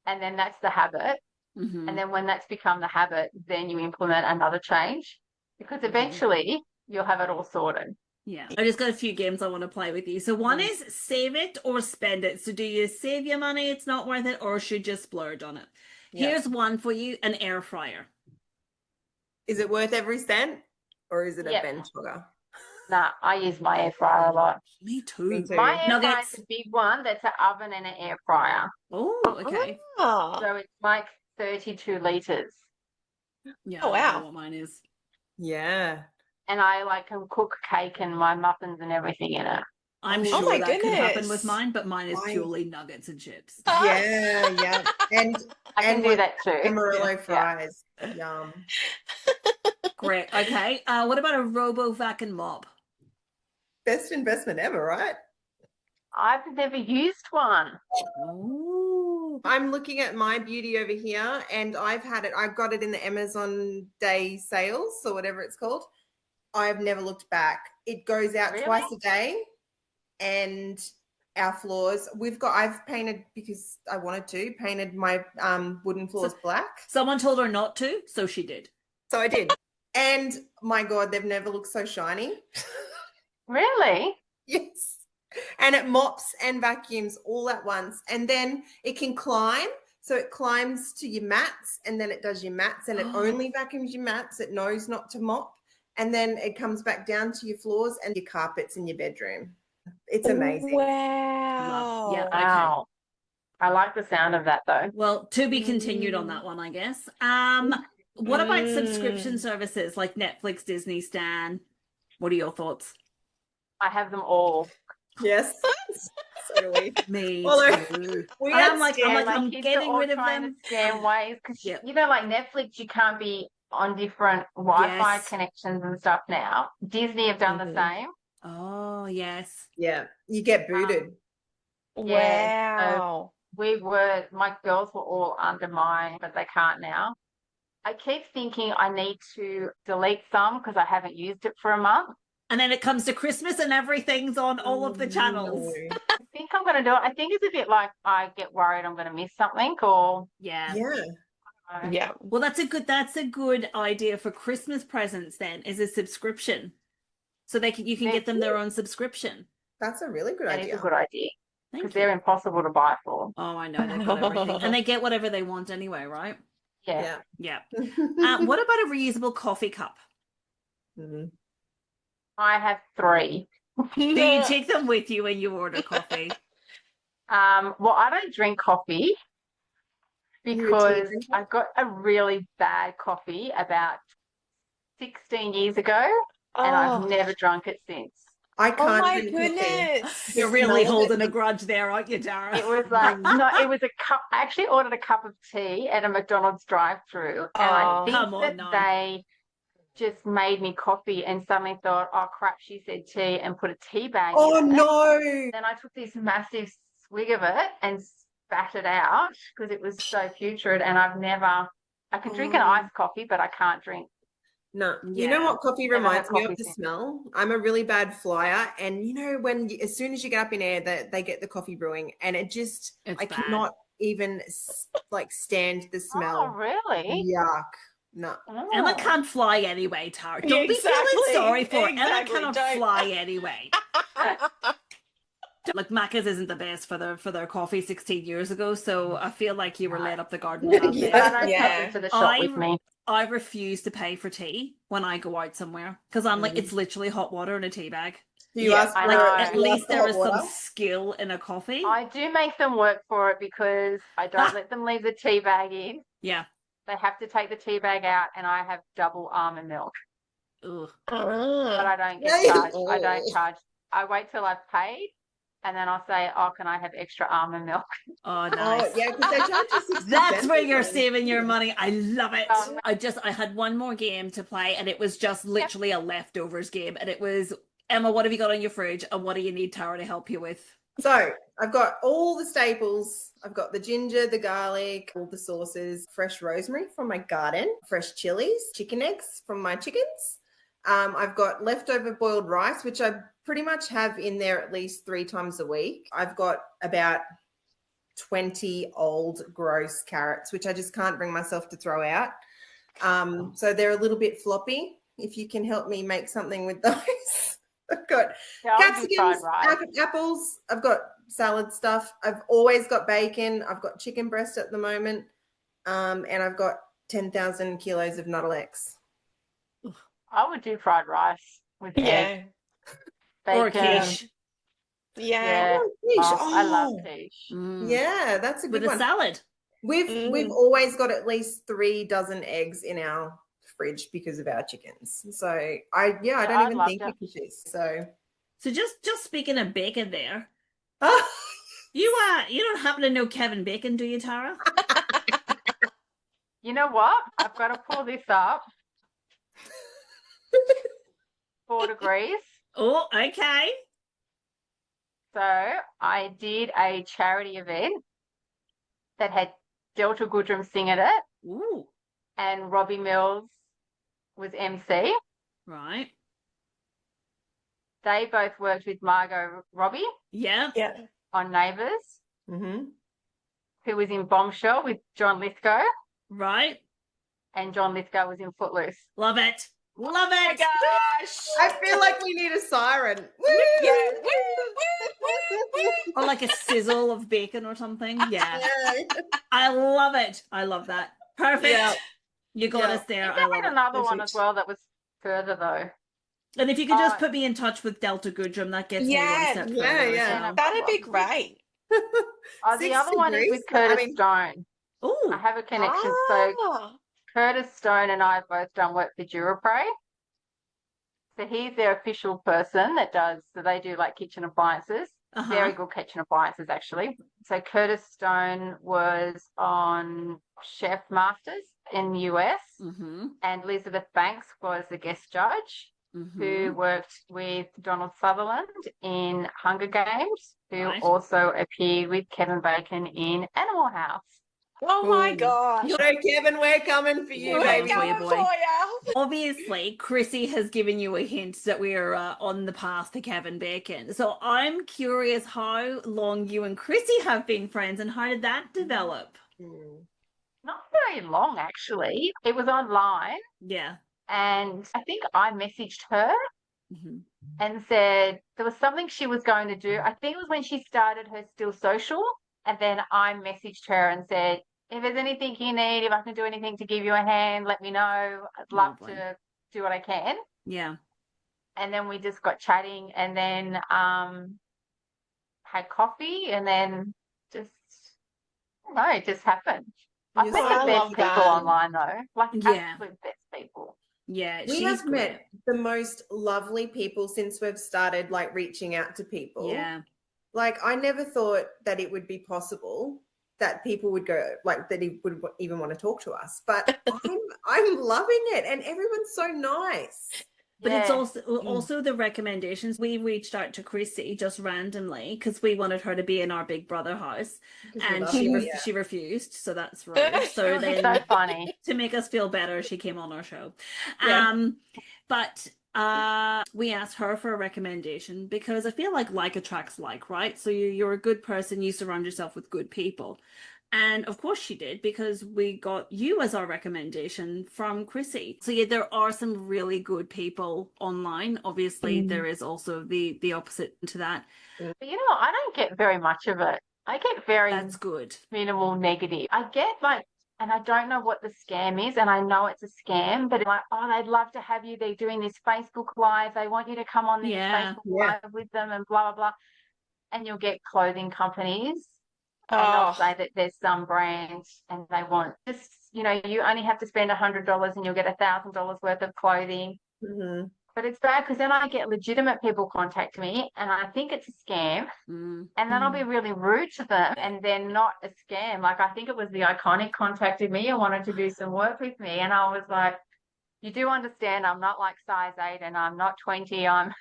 And then that's the habit. And then when that's become the habit, then you implement another change, because eventually you'll have it all sorted. Yeah. I just got a few games I want to play with you. So one is save it or spend it. So do you save your money, it's not worth it, or should you splurge on it? Yep. Here's one for you, an air fryer. Is it worth every cent, or is it a bench burger? Nah, I use my air fryer a lot. Me too. My air fryer is a big one that's an oven and an air fryer. Oh, okay. So it's like 32 litres. Yeah, oh, wow. I don't know what mine is. Yeah. And I can cook cake and my muffins and everything in it. I'm Oh sure my that could happen with goodness. mine, but mine is I- purely nuggets and chips. yeah. And I can do with that too. Amarillo Yeah. fries. Yum. Great. Okay. What about a robo vac and mop? Best investment ever, right? I've never used one. Ooh. I'm looking at my beauty over here, and I've got it in the Amazon Day sales or whatever it's called. I've never looked back. It goes out Really? twice a day, and our floors, I've painted, because I wanted to, painted my wooden floors black. Someone told her not to, so she did. So I did. And my God, they've never looked so shiny. Really? Yes. And it mops and vacuums all at once. And then it can climb. So it climbs to your mats, and then it does your mats, and it only vacuums your mats. It knows not to mop. And then it comes back down to your floors and your carpets in your bedroom. It's amazing. Wow. Yeah. Okay. Wow. I like the sound of that though. Well, to be continued on that one, I guess. What about subscription services like Netflix, Disney, Stan? What are your thoughts? I have them all. Yes. So do we. Me Although- too. We And had I'm like, Stan, I'm kids getting are all rid of trying them. to scam ways because Yep. you know, like Netflix, you can't be on different Wi-Fi Yes. connections and stuff now. Disney have done the same. Oh, yes. Yeah, you get booted. Yeah, Wow. My girls were all under mine, but they can't now. I keep thinking I need to delete some because I haven't used it for a month. And then it comes to Christmas and everything's on all of the channels. No. I think I'm going to do it. I think it's a bit like I get worried I'm going to miss something or Yeah. Yeah. Yeah. Well, that's a good idea for Christmas presents then, is a subscription. So you can get them their own subscription. That's a really good that is idea. a good idea Thank because you. they're impossible to buy for. Oh, I know, they've got everything. And they get whatever they want anyway, right? Yeah. Yeah. Yeah. What about a reusable coffee cup? Mhm. I have 3. Do you take them with you when you order coffee? Well, I don't drink coffee You a tea because drinker? I got a really bad coffee about 16 years ago and I've never drunk it since. I Oh can't my drink coffee. goodness. You're The really smell of holding it- a grudge there, aren't you, Dara? It was like, no, it was a cup. I actually ordered a cup of tea at a McDonald's drive-through, and I Oh, think come on that now. they just made me coffee and suddenly thought, oh crap, she said tea, and put a tea bag Oh in it. no. Then I took this massive swig of it and spat it out because it was so putrid, and I can drink an iced coffee, but I can't drink. No. You know Yeah. what coffee Never had reminds me of? coffee The since. smell. I'm a really bad flyer, and you know when as soon as you get up in air, they get the coffee brewing, and I It's bad. cannot even stand the Oh, smell. really? Yuck. No. Ella Oh. can't fly anyway, Tara. Yeah, Don't be feeling exactly. sorry for her. Ella Exactly, cannot don't. fly anyway. Like Macca's isn't the best for their coffee 16 years ago, so I feel like you were led up the garden path Yeah. there. I don't Yeah. take them to the shop with me. I refuse to pay for tea when I go out somewhere because I'm like, it's literally hot water in a tea bag. Do you Yeah, ask I for know. Like, at do you least ask for there hot is some water? skill in a coffee. I do make them work for it because I don't let them leave the tea bag in. Yeah. They have to take the tea bag out, and I have double almond milk. Ugh. But I don't get Yeah. charged. I don't charge. I wait till I've paid, and then I'll say, "Oh, can I have extra almond milk?" Oh, Oh nice. yeah, because they charge you 60 That's cents where or you're something. saving your money. I love it. Um, I had one more game to play, and it was just literally a leftovers game. And it was, Emma, what have you got on your fridge, and what do you need Tara to help you with? So I've got all the staples. I've got the ginger, the garlic, all the sauces, fresh rosemary from my garden, fresh chilies, chicken eggs from my chickens. I've got leftover boiled rice, which I pretty much have in there at least 3 times a week. I've got about 20 old gross carrots, which I just can't bring myself to throw out. So they're a little bit floppy. If you can help me make something with those. I've got yeah, I'll do fried capsicums, rice. apples. I've got salad stuff. I've always got bacon. I've got chicken breast at the moment. And I've got 10,000 kilos of Nuttall-X. I would do fried rice with egg, Yeah. Or a bacon. quiche. Yeah. Yeah. Oh, quiche. Oh, I love Oh, quiche. Mm. yeah, that's a With good a one. salad. We've always got at least 3 dozen eggs in our fridge because of our chickens. So I don't I'd even love think to. we can choose. So So just speaking of bacon there, Oh, you don't happen to know Kevin Bacon, do you, Tara? You know what? I've got to pull this up. 4 degrees. Oh, okay. So I did a charity event that had Delta Goodrem sing at it, Ooh, and Robbie Mills was MC. right. They both worked with Margot Robbie Yeah, Yeah. on Neighbours, mm-hmm. who was in Bombshell with John Lithgow, right. and John Lithgow was in Footloose. Love it. Love Oh my it. gosh. I feel like we need a siren. Woo! Yeah. Woo, woo, woo, woo. Or like a sizzle of bacon or something. Yeah. Yeah. I love it. I love that. Perfect. Yeah. You got Yeah. us there. I I love had it. another one as Perfect. well that was further though. And if you could just Oh, put me in touch with Delta Goodrem, that gets me one Yeah. step Yeah, further yeah. as no well. That'd be problem. great. Oh, the 6 other one is degrees. with Curtis Stone. I Oh, have a connection. So Ah. Curtis Stone and I have both done work for Durapray. So he's their official person that does, so they do like kitchen appliances. uh-huh. Very good kitchen appliances, actually. So Curtis Stone was on Chef Masters in the US, Mm-hmm. and Elizabeth Banks was the guest judge, Mm-hmm. who worked with Donald Sutherland in Hunger Games, who Right. also appeared with Kevin Bacon in Animal House. Oh my Ooh. gosh. So, Kevin, we're coming for you, We're We're coming baby. for you, coming boy. for you. Obviously, Chrissy has given you a hint that we are on the path to Kevin Bacon. So I'm curious how long you and Chrissy have been friends and how did that develop? Mm. Not very long, actually. It was online, Yeah. and I think I messaged her Mm-hmm. and said there was something she was going to do. I think it was when she started her Still Social, and then I messaged her and said, if there's anything you need, if I can do anything to give you a hand, let me know. I'd love Lovely. to do what I can. Yeah. And then we just got chatting, and then had coffee, and then just, no, it just happened. You I've just met I the love best people that. online, though, like Yeah. absolute best people. Yeah. We She's have great. met the most lovely people since we've started like reaching out to people. Yeah. Like I never thought that it would be possible that people would go like that he would even want to talk to us. But I'm loving it, and everyone's so nice. But it's Yeah. also the recommendations. We reached out to Chrissy just randomly because we wanted her to be in our Big Brother house, Because we and love she you, yeah. she refused. So that's rude. It So would be so then, funny. to make us feel better, she came on our show. Yeah. But we asked her for a recommendation because I feel like attracts like, right? So you're a good person. You surround yourself with good people. And of course she did because we got you as our recommendation from Chrissy. So yeah, there are some really good people online. Obviously, there is also the opposite to that. But you know, I don't get very much of it. I get very That's good. minimal negative. I get like, and I don't know what the scam is, and I know it's a scam, but like, oh, they'd love to have you. They're doing this Facebook Live. They want you to come on this Yeah. Facebook Yeah. Live with them and blah, blah, blah. And you'll get clothing companies and they'll Oh, say that there's some brand and they want just, you know, you only have to spend $100 and you'll get $1,000 worth of clothing. Mm-hmm. But it's bad because then I get legitimate people contact me and I think it's a scam. Mm. And then I'll be really rude to them and they're not a scam. Like I think it was the Iconic contacted me and wanted to do some work with me. And I was like, you do understand I'm not like size 8 and I'm not 20. I'm,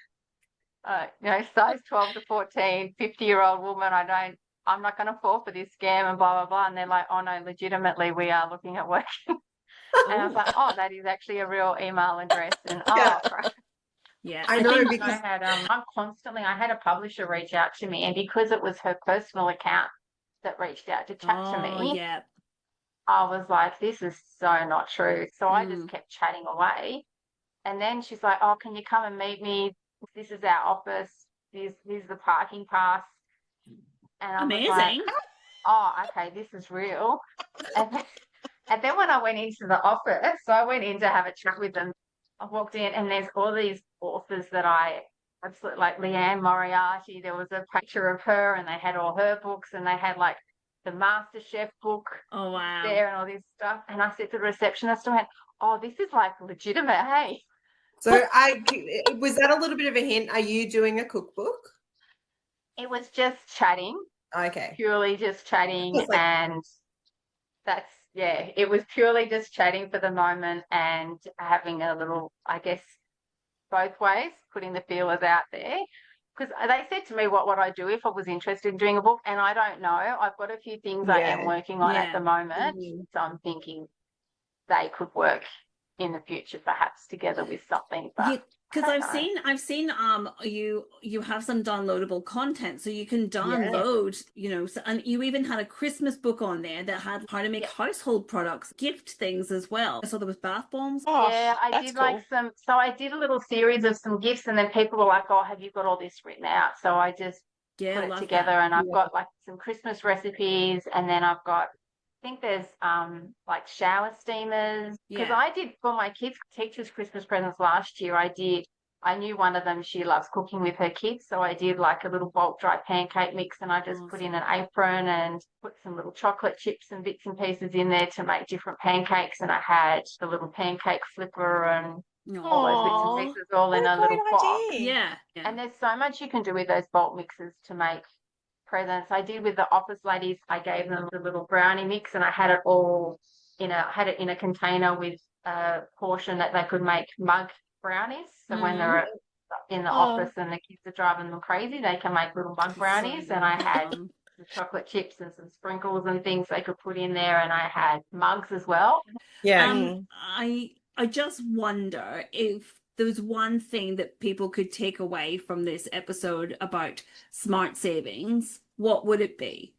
size 12 to 14, 50-year-old woman. I'm not going to fall for this scam and blah, blah, blah. And they're like, oh, no, legitimately, we are looking at working. And I was like, oh, that is actually a real email address. And Yeah. crap. Yeah. I I know think because I had a publisher reach out to me, and because it was her personal account that reached out to chat to me, yeah. I was like, this is so not true. So I just Mm. kept chatting away. And then she's like, oh, can you come and meet me? This is our office. Here's the parking pass. And I was like, Amazing. oh, okay, this is real. And then when I went into the office, so I went in to have a chat with them. I walked in and there's all these authors that I absolutely like. Leanne Moriarty, there was a picture of her and they had all her books and they had like the Master Chef book Oh wow. there and all this stuff. And I said to the receptionist, I went, oh, this is like legitimate, hey? So was that a little bit of a hint? Are you doing a cookbook? It was just chatting, Okay. purely just chatting, It's like- and that's, yeah, it was purely just chatting for the moment and having a little, I guess, both ways, putting the feelers out there. Because they said to me, what would I do if I was interested in doing a book? And I don't know. I've got a few things I am working on at the moment. So I'm thinking they could work in the future, perhaps together with something. But because I've seen you have some downloadable content, so you can download, you know, and you even had a Christmas book on there that had how to make household products, gift things as well. So there was bath bombs. Oh, yeah, I did like some, so I did a little series of some gifts, and then people were like, oh, have you got all this written out? So I just put it together, and I've got like some Christmas recipes, and then I've got, I think there's like shower steamers, because I did for my kids' teachers' Christmas presents last year. I knew one of them, she loves cooking with her kids, so I did like a little bulk dry pancake mix, and I just put in an apron and put some little chocolate chips and bits and pieces in there to make different pancakes, and I had the little pancake flipper and all those bits and pieces all in a little box. Yeah. And there's so much you can do with those bulk mixes to make presents. I did with the office ladies, I gave them the little brownie mix, and I had it all in a container with a portion that they could make mug brownies. So when they're in the office and the kids are driving them crazy, they can make little mug brownies. And I had the chocolate chips and some sprinkles and things they could put in there, and I had mugs as well. Yeah. I just wonder if there's one thing that people could take away from this episode about smart savings, what would it be?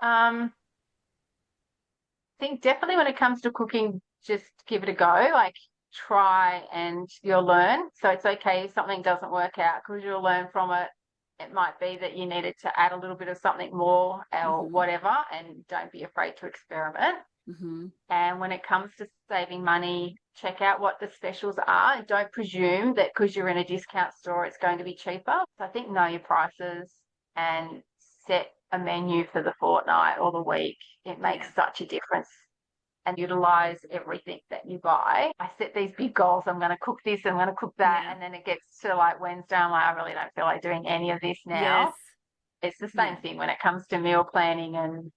I think definitely when it comes to cooking, just give it a go. Like, try and you'll learn. So it's okay if something doesn't work out, because you'll learn from it. It might be that you needed to add a little bit of something more or whatever, and don't be afraid to experiment. And when it comes to saving money, check out what the specials are. Don't presume that because you're in a discount store, it's going to be cheaper. So I think know your prices and set a menu for the fortnight or the week. It makes such a difference. And utilize everything that you buy. I set these big goals. I'm going to cook this, I'm going to cook that. And then it gets to like Wednesday, I'm like, I really don't feel like doing any of this now. It's the same thing when it comes to meal planning and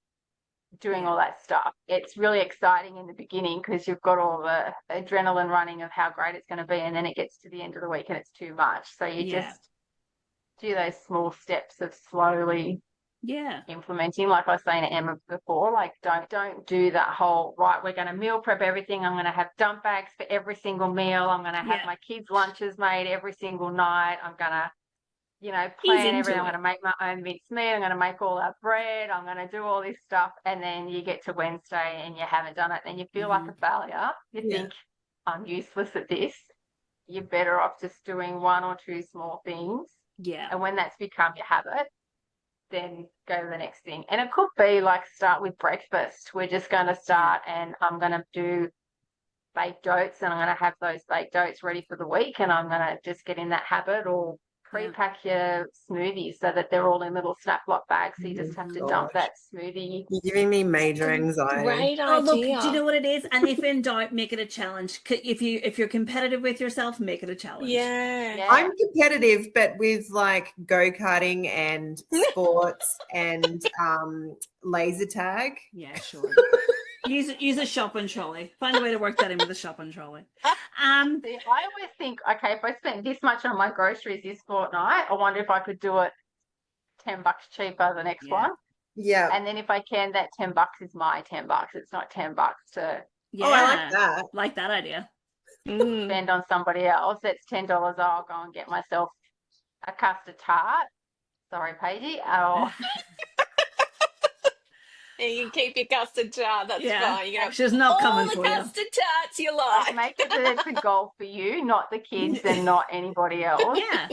doing all that stuff. It's really exciting in the beginning because you've got all the adrenaline running of how great it's going to be, and then it gets to the end of the week and it's too much. So you just do those small steps of slowly implementing. Like I was saying to Emma before, like don't do that whole, right, we're going to meal prep everything, I'm going to have dump bags for every single meal, I'm going to have my kids' lunches made every single night, I'm going to, you know, plan everything. I'm going to make my own minced meat. I'm going to make all that bread. I'm going to do all this stuff. And then you get to Wednesday and you haven't done it. And you feel like a failure. You think, I'm useless at this. You're better off just doing one or two small things. Yeah. And when that's become your habit, then go to the next thing. And it could be like, start with breakfast. We're just going to start and I'm going to do baked oats, and I'm going to have those baked oats ready for the week, and I'm going to just get in that habit, or pre-pack your smoothies so that they're all in little snap lock bags, so you just have to dump that smoothie. You're giving me major anxiety. Great idea. Oh, look, do you know what it is? And if in doubt, make it a challenge. If you're competitive with yourself, make it a challenge. Yeah. I'm competitive, but with like go-karting and sports and laser tag. Yeah, sure. Use a shopping trolley. Find a way to work that in with a shopping trolley. See, I always think, okay, if I spent this much on my groceries this fortnight, I wonder if I could do it $10 cheaper the next one. Yeah. And then if I can, that $10 is my $10. It's not $10 to Oh, I like that. Like that idea. spend on somebody else. That's $10. I'll go and get myself a custard tart. Sorry, Paigey. Oh. You can keep your custard tart. That's fine. You can have She's not coming all for the you. custard tarts you like. Make it that it's a goal for you, not the kids and not anybody else. Yeah.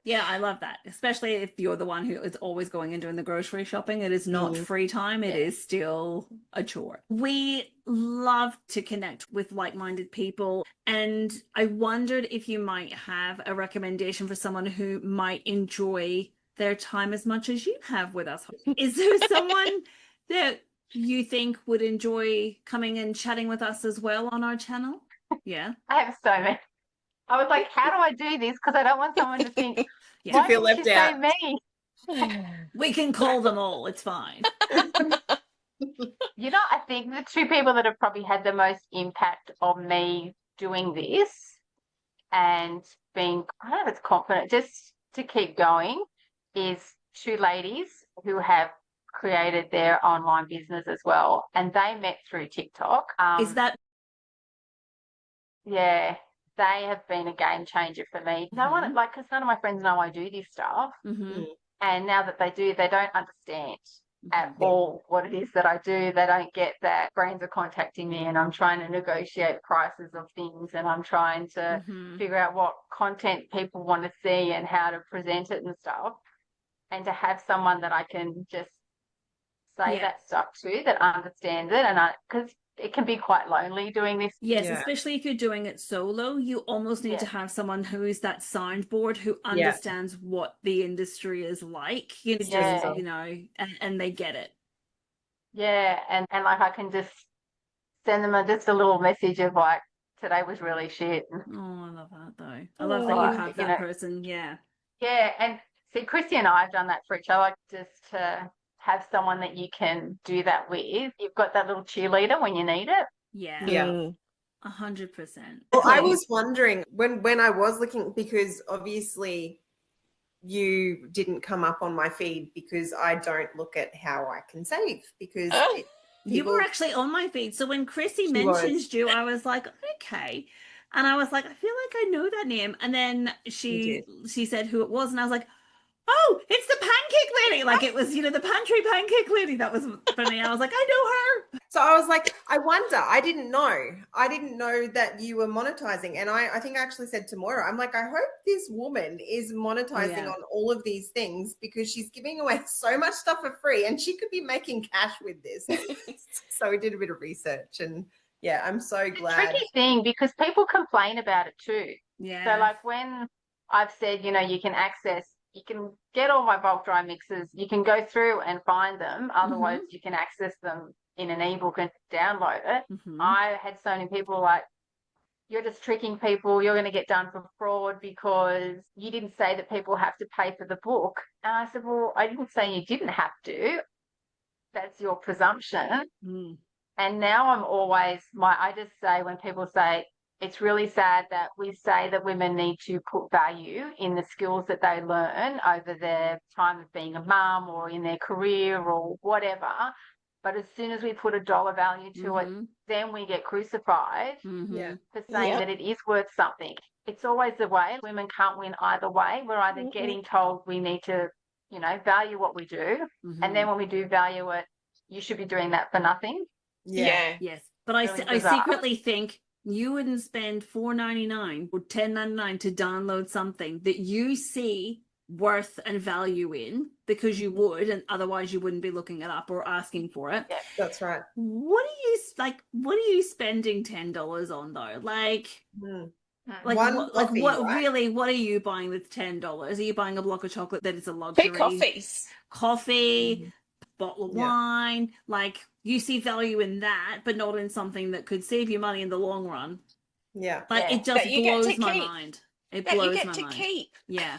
Yeah, I love that. Especially if you're the one who is always going and doing the grocery shopping. It is not free time. It is still a chore. We love to connect with like-minded people. And I wondered if you might have a recommendation for someone who might enjoy their time as much as you have with us. Is there someone that you think would enjoy coming and chatting with us as well on our channel? Yeah. I have so many. I was like, how do I do this? Because I don't want someone to think, Yeah. why feel didn't she left say out. me? We can call them all. It's fine. You know, I think the two people that have probably had the most impact on me doing this and being, I don't know if it's confident, just to keep going, is two ladies who have created their online business as well. And they met through TikTok. Is that Yeah, they have been a game changer for me. No one, like, because none of my friends know I do this stuff. Mhm. And now that they do, they don't understand at Yeah. all what it is that I do. They don't get that brands are contacting me and I'm trying to negotiate prices of things and I'm trying to figure out what content people want to see and how to present it and stuff. And to have someone that I can just say Yeah. that stuff to that understands it, and because it can be quite lonely doing this. Yes, Yeah. especially if you're doing it solo, you almost need to Yeah. have someone who is that soundboard who Yeah. understands what the industry is like, you Yeah. know, and they get it. Yeah, and like I can just send them just a little message of like, today was really shit. Oh, I love that though. I love that you Like, have you that know, person. Yeah. yeah, and see, Chrissy and I have done that for each other, like just to have someone that you can do that with. You've got that little cheerleader when you need it. Yeah. Yeah. 100%. Well, I was wondering when I was looking, because obviously you didn't come up on my feed because I don't look at how I can save, because You were actually on my feed. So when Chrissy She mentioned was. you, I was like, okay. And I was like, I feel like I know that name. And then You she said who it was, and I was like, oh, it's the pancake lady. Like it was, you know, the pantry pancake lady. That was funny. I was like, I know her. So I was like, I wonder, I didn't know that you were monetizing. And I think I actually said to Moira, I'm like, I hope this woman is monetizing yeah. on all of these things, because she's giving away so much stuff for free and she could be making cash with this. So we did a bit of research, and yeah, I'm so glad. Tricky thing, because people complain about it too. Yeah. So like when I've said, you know, you can get all my bulk dry mixes, you can go through and find them. Otherwise you can access them in an ebook and download it. I had so many people like, you're just tricking people, you're going to get done for fraud because you didn't say that people have to pay for the book. And I said, well, I didn't say you didn't have to. That's your presumption. And now I just say, when people say, it's really sad that we say that women need to put value in the skills that they learn over their time of being a mum or in their career or whatever. But as soon as we put a dollar value to it, then we get crucified for saying that it is worth something. It's always the way. Women can't win either way. We're either getting told we need to, you know, value what we do. And then when we do value it, you should be doing that for nothing. Yeah. Yes. But I secretly think you wouldn't spend $4.99 or $10.99 to download something that you see worth and value in, because you would, and otherwise you wouldn't be looking it up or asking for it. Yeah. That's right. What are you spending $10 on though? Like what right? really, what are you buying with $10? Are you buying a block of chocolate that is a luxury? 2 coffees. Coffee, bottle of wine. Like you see value in that, but not in something that could save you money in the long run. Yeah. Like it just blows my mind. It blows my mind. Keep. Yeah.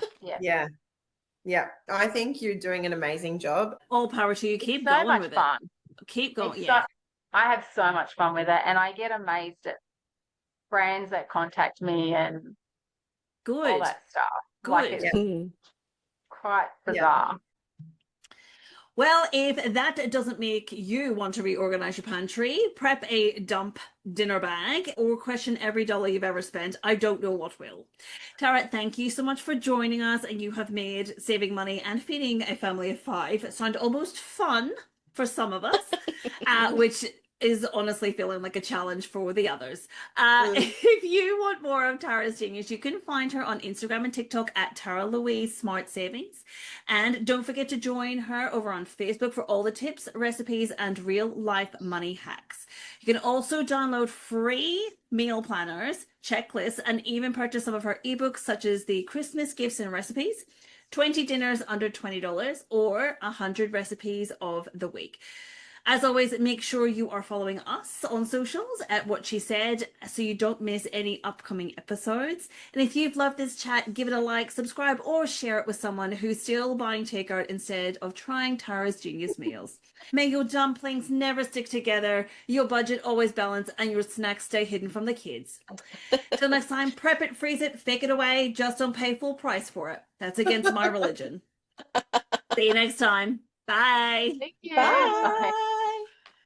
Yeah. I think you're doing an amazing job. All power to you. Keep It's so going much with fun. it. Keep going. I have so much fun with it, and I get amazed at brands that contact me and all that stuff. Good. Like it's quite bizarre. Well, if that doesn't make you want to reorganize your pantry, prep a dump dinner bag, or question every dollar you've ever spent, I don't know what will. Tara, thank you so much for joining us, and you have made saving money and feeding a family of 5 sound almost fun for some of us, which is honestly feeling like a challenge for the others. If you want more of Tara's genius, you can find her on Instagram and TikTok at Tara Louise Smart Savings. And don't forget to join her over on Facebook for all the tips, recipes, and real life money hacks. You can also download free meal planners, checklists, and even purchase some of her ebooks, such as the Christmas gifts and recipes, 20 dinners under $20, or 100 recipes of the week. As always, make sure you are following us on socials at What She Said so you don't miss any upcoming episodes. And if you've loved this chat, give it a like, subscribe, or share it with someone who's still buying takeout instead of trying Tara's genius meals. May your dumplings never stick together, your budget always balance, and your snacks stay hidden from the kids. Till next time, prep it, freeze it, fake it away, just don't pay full price for it. That's against my religion. See you next time. Bye. Thank you. Bye. Bye.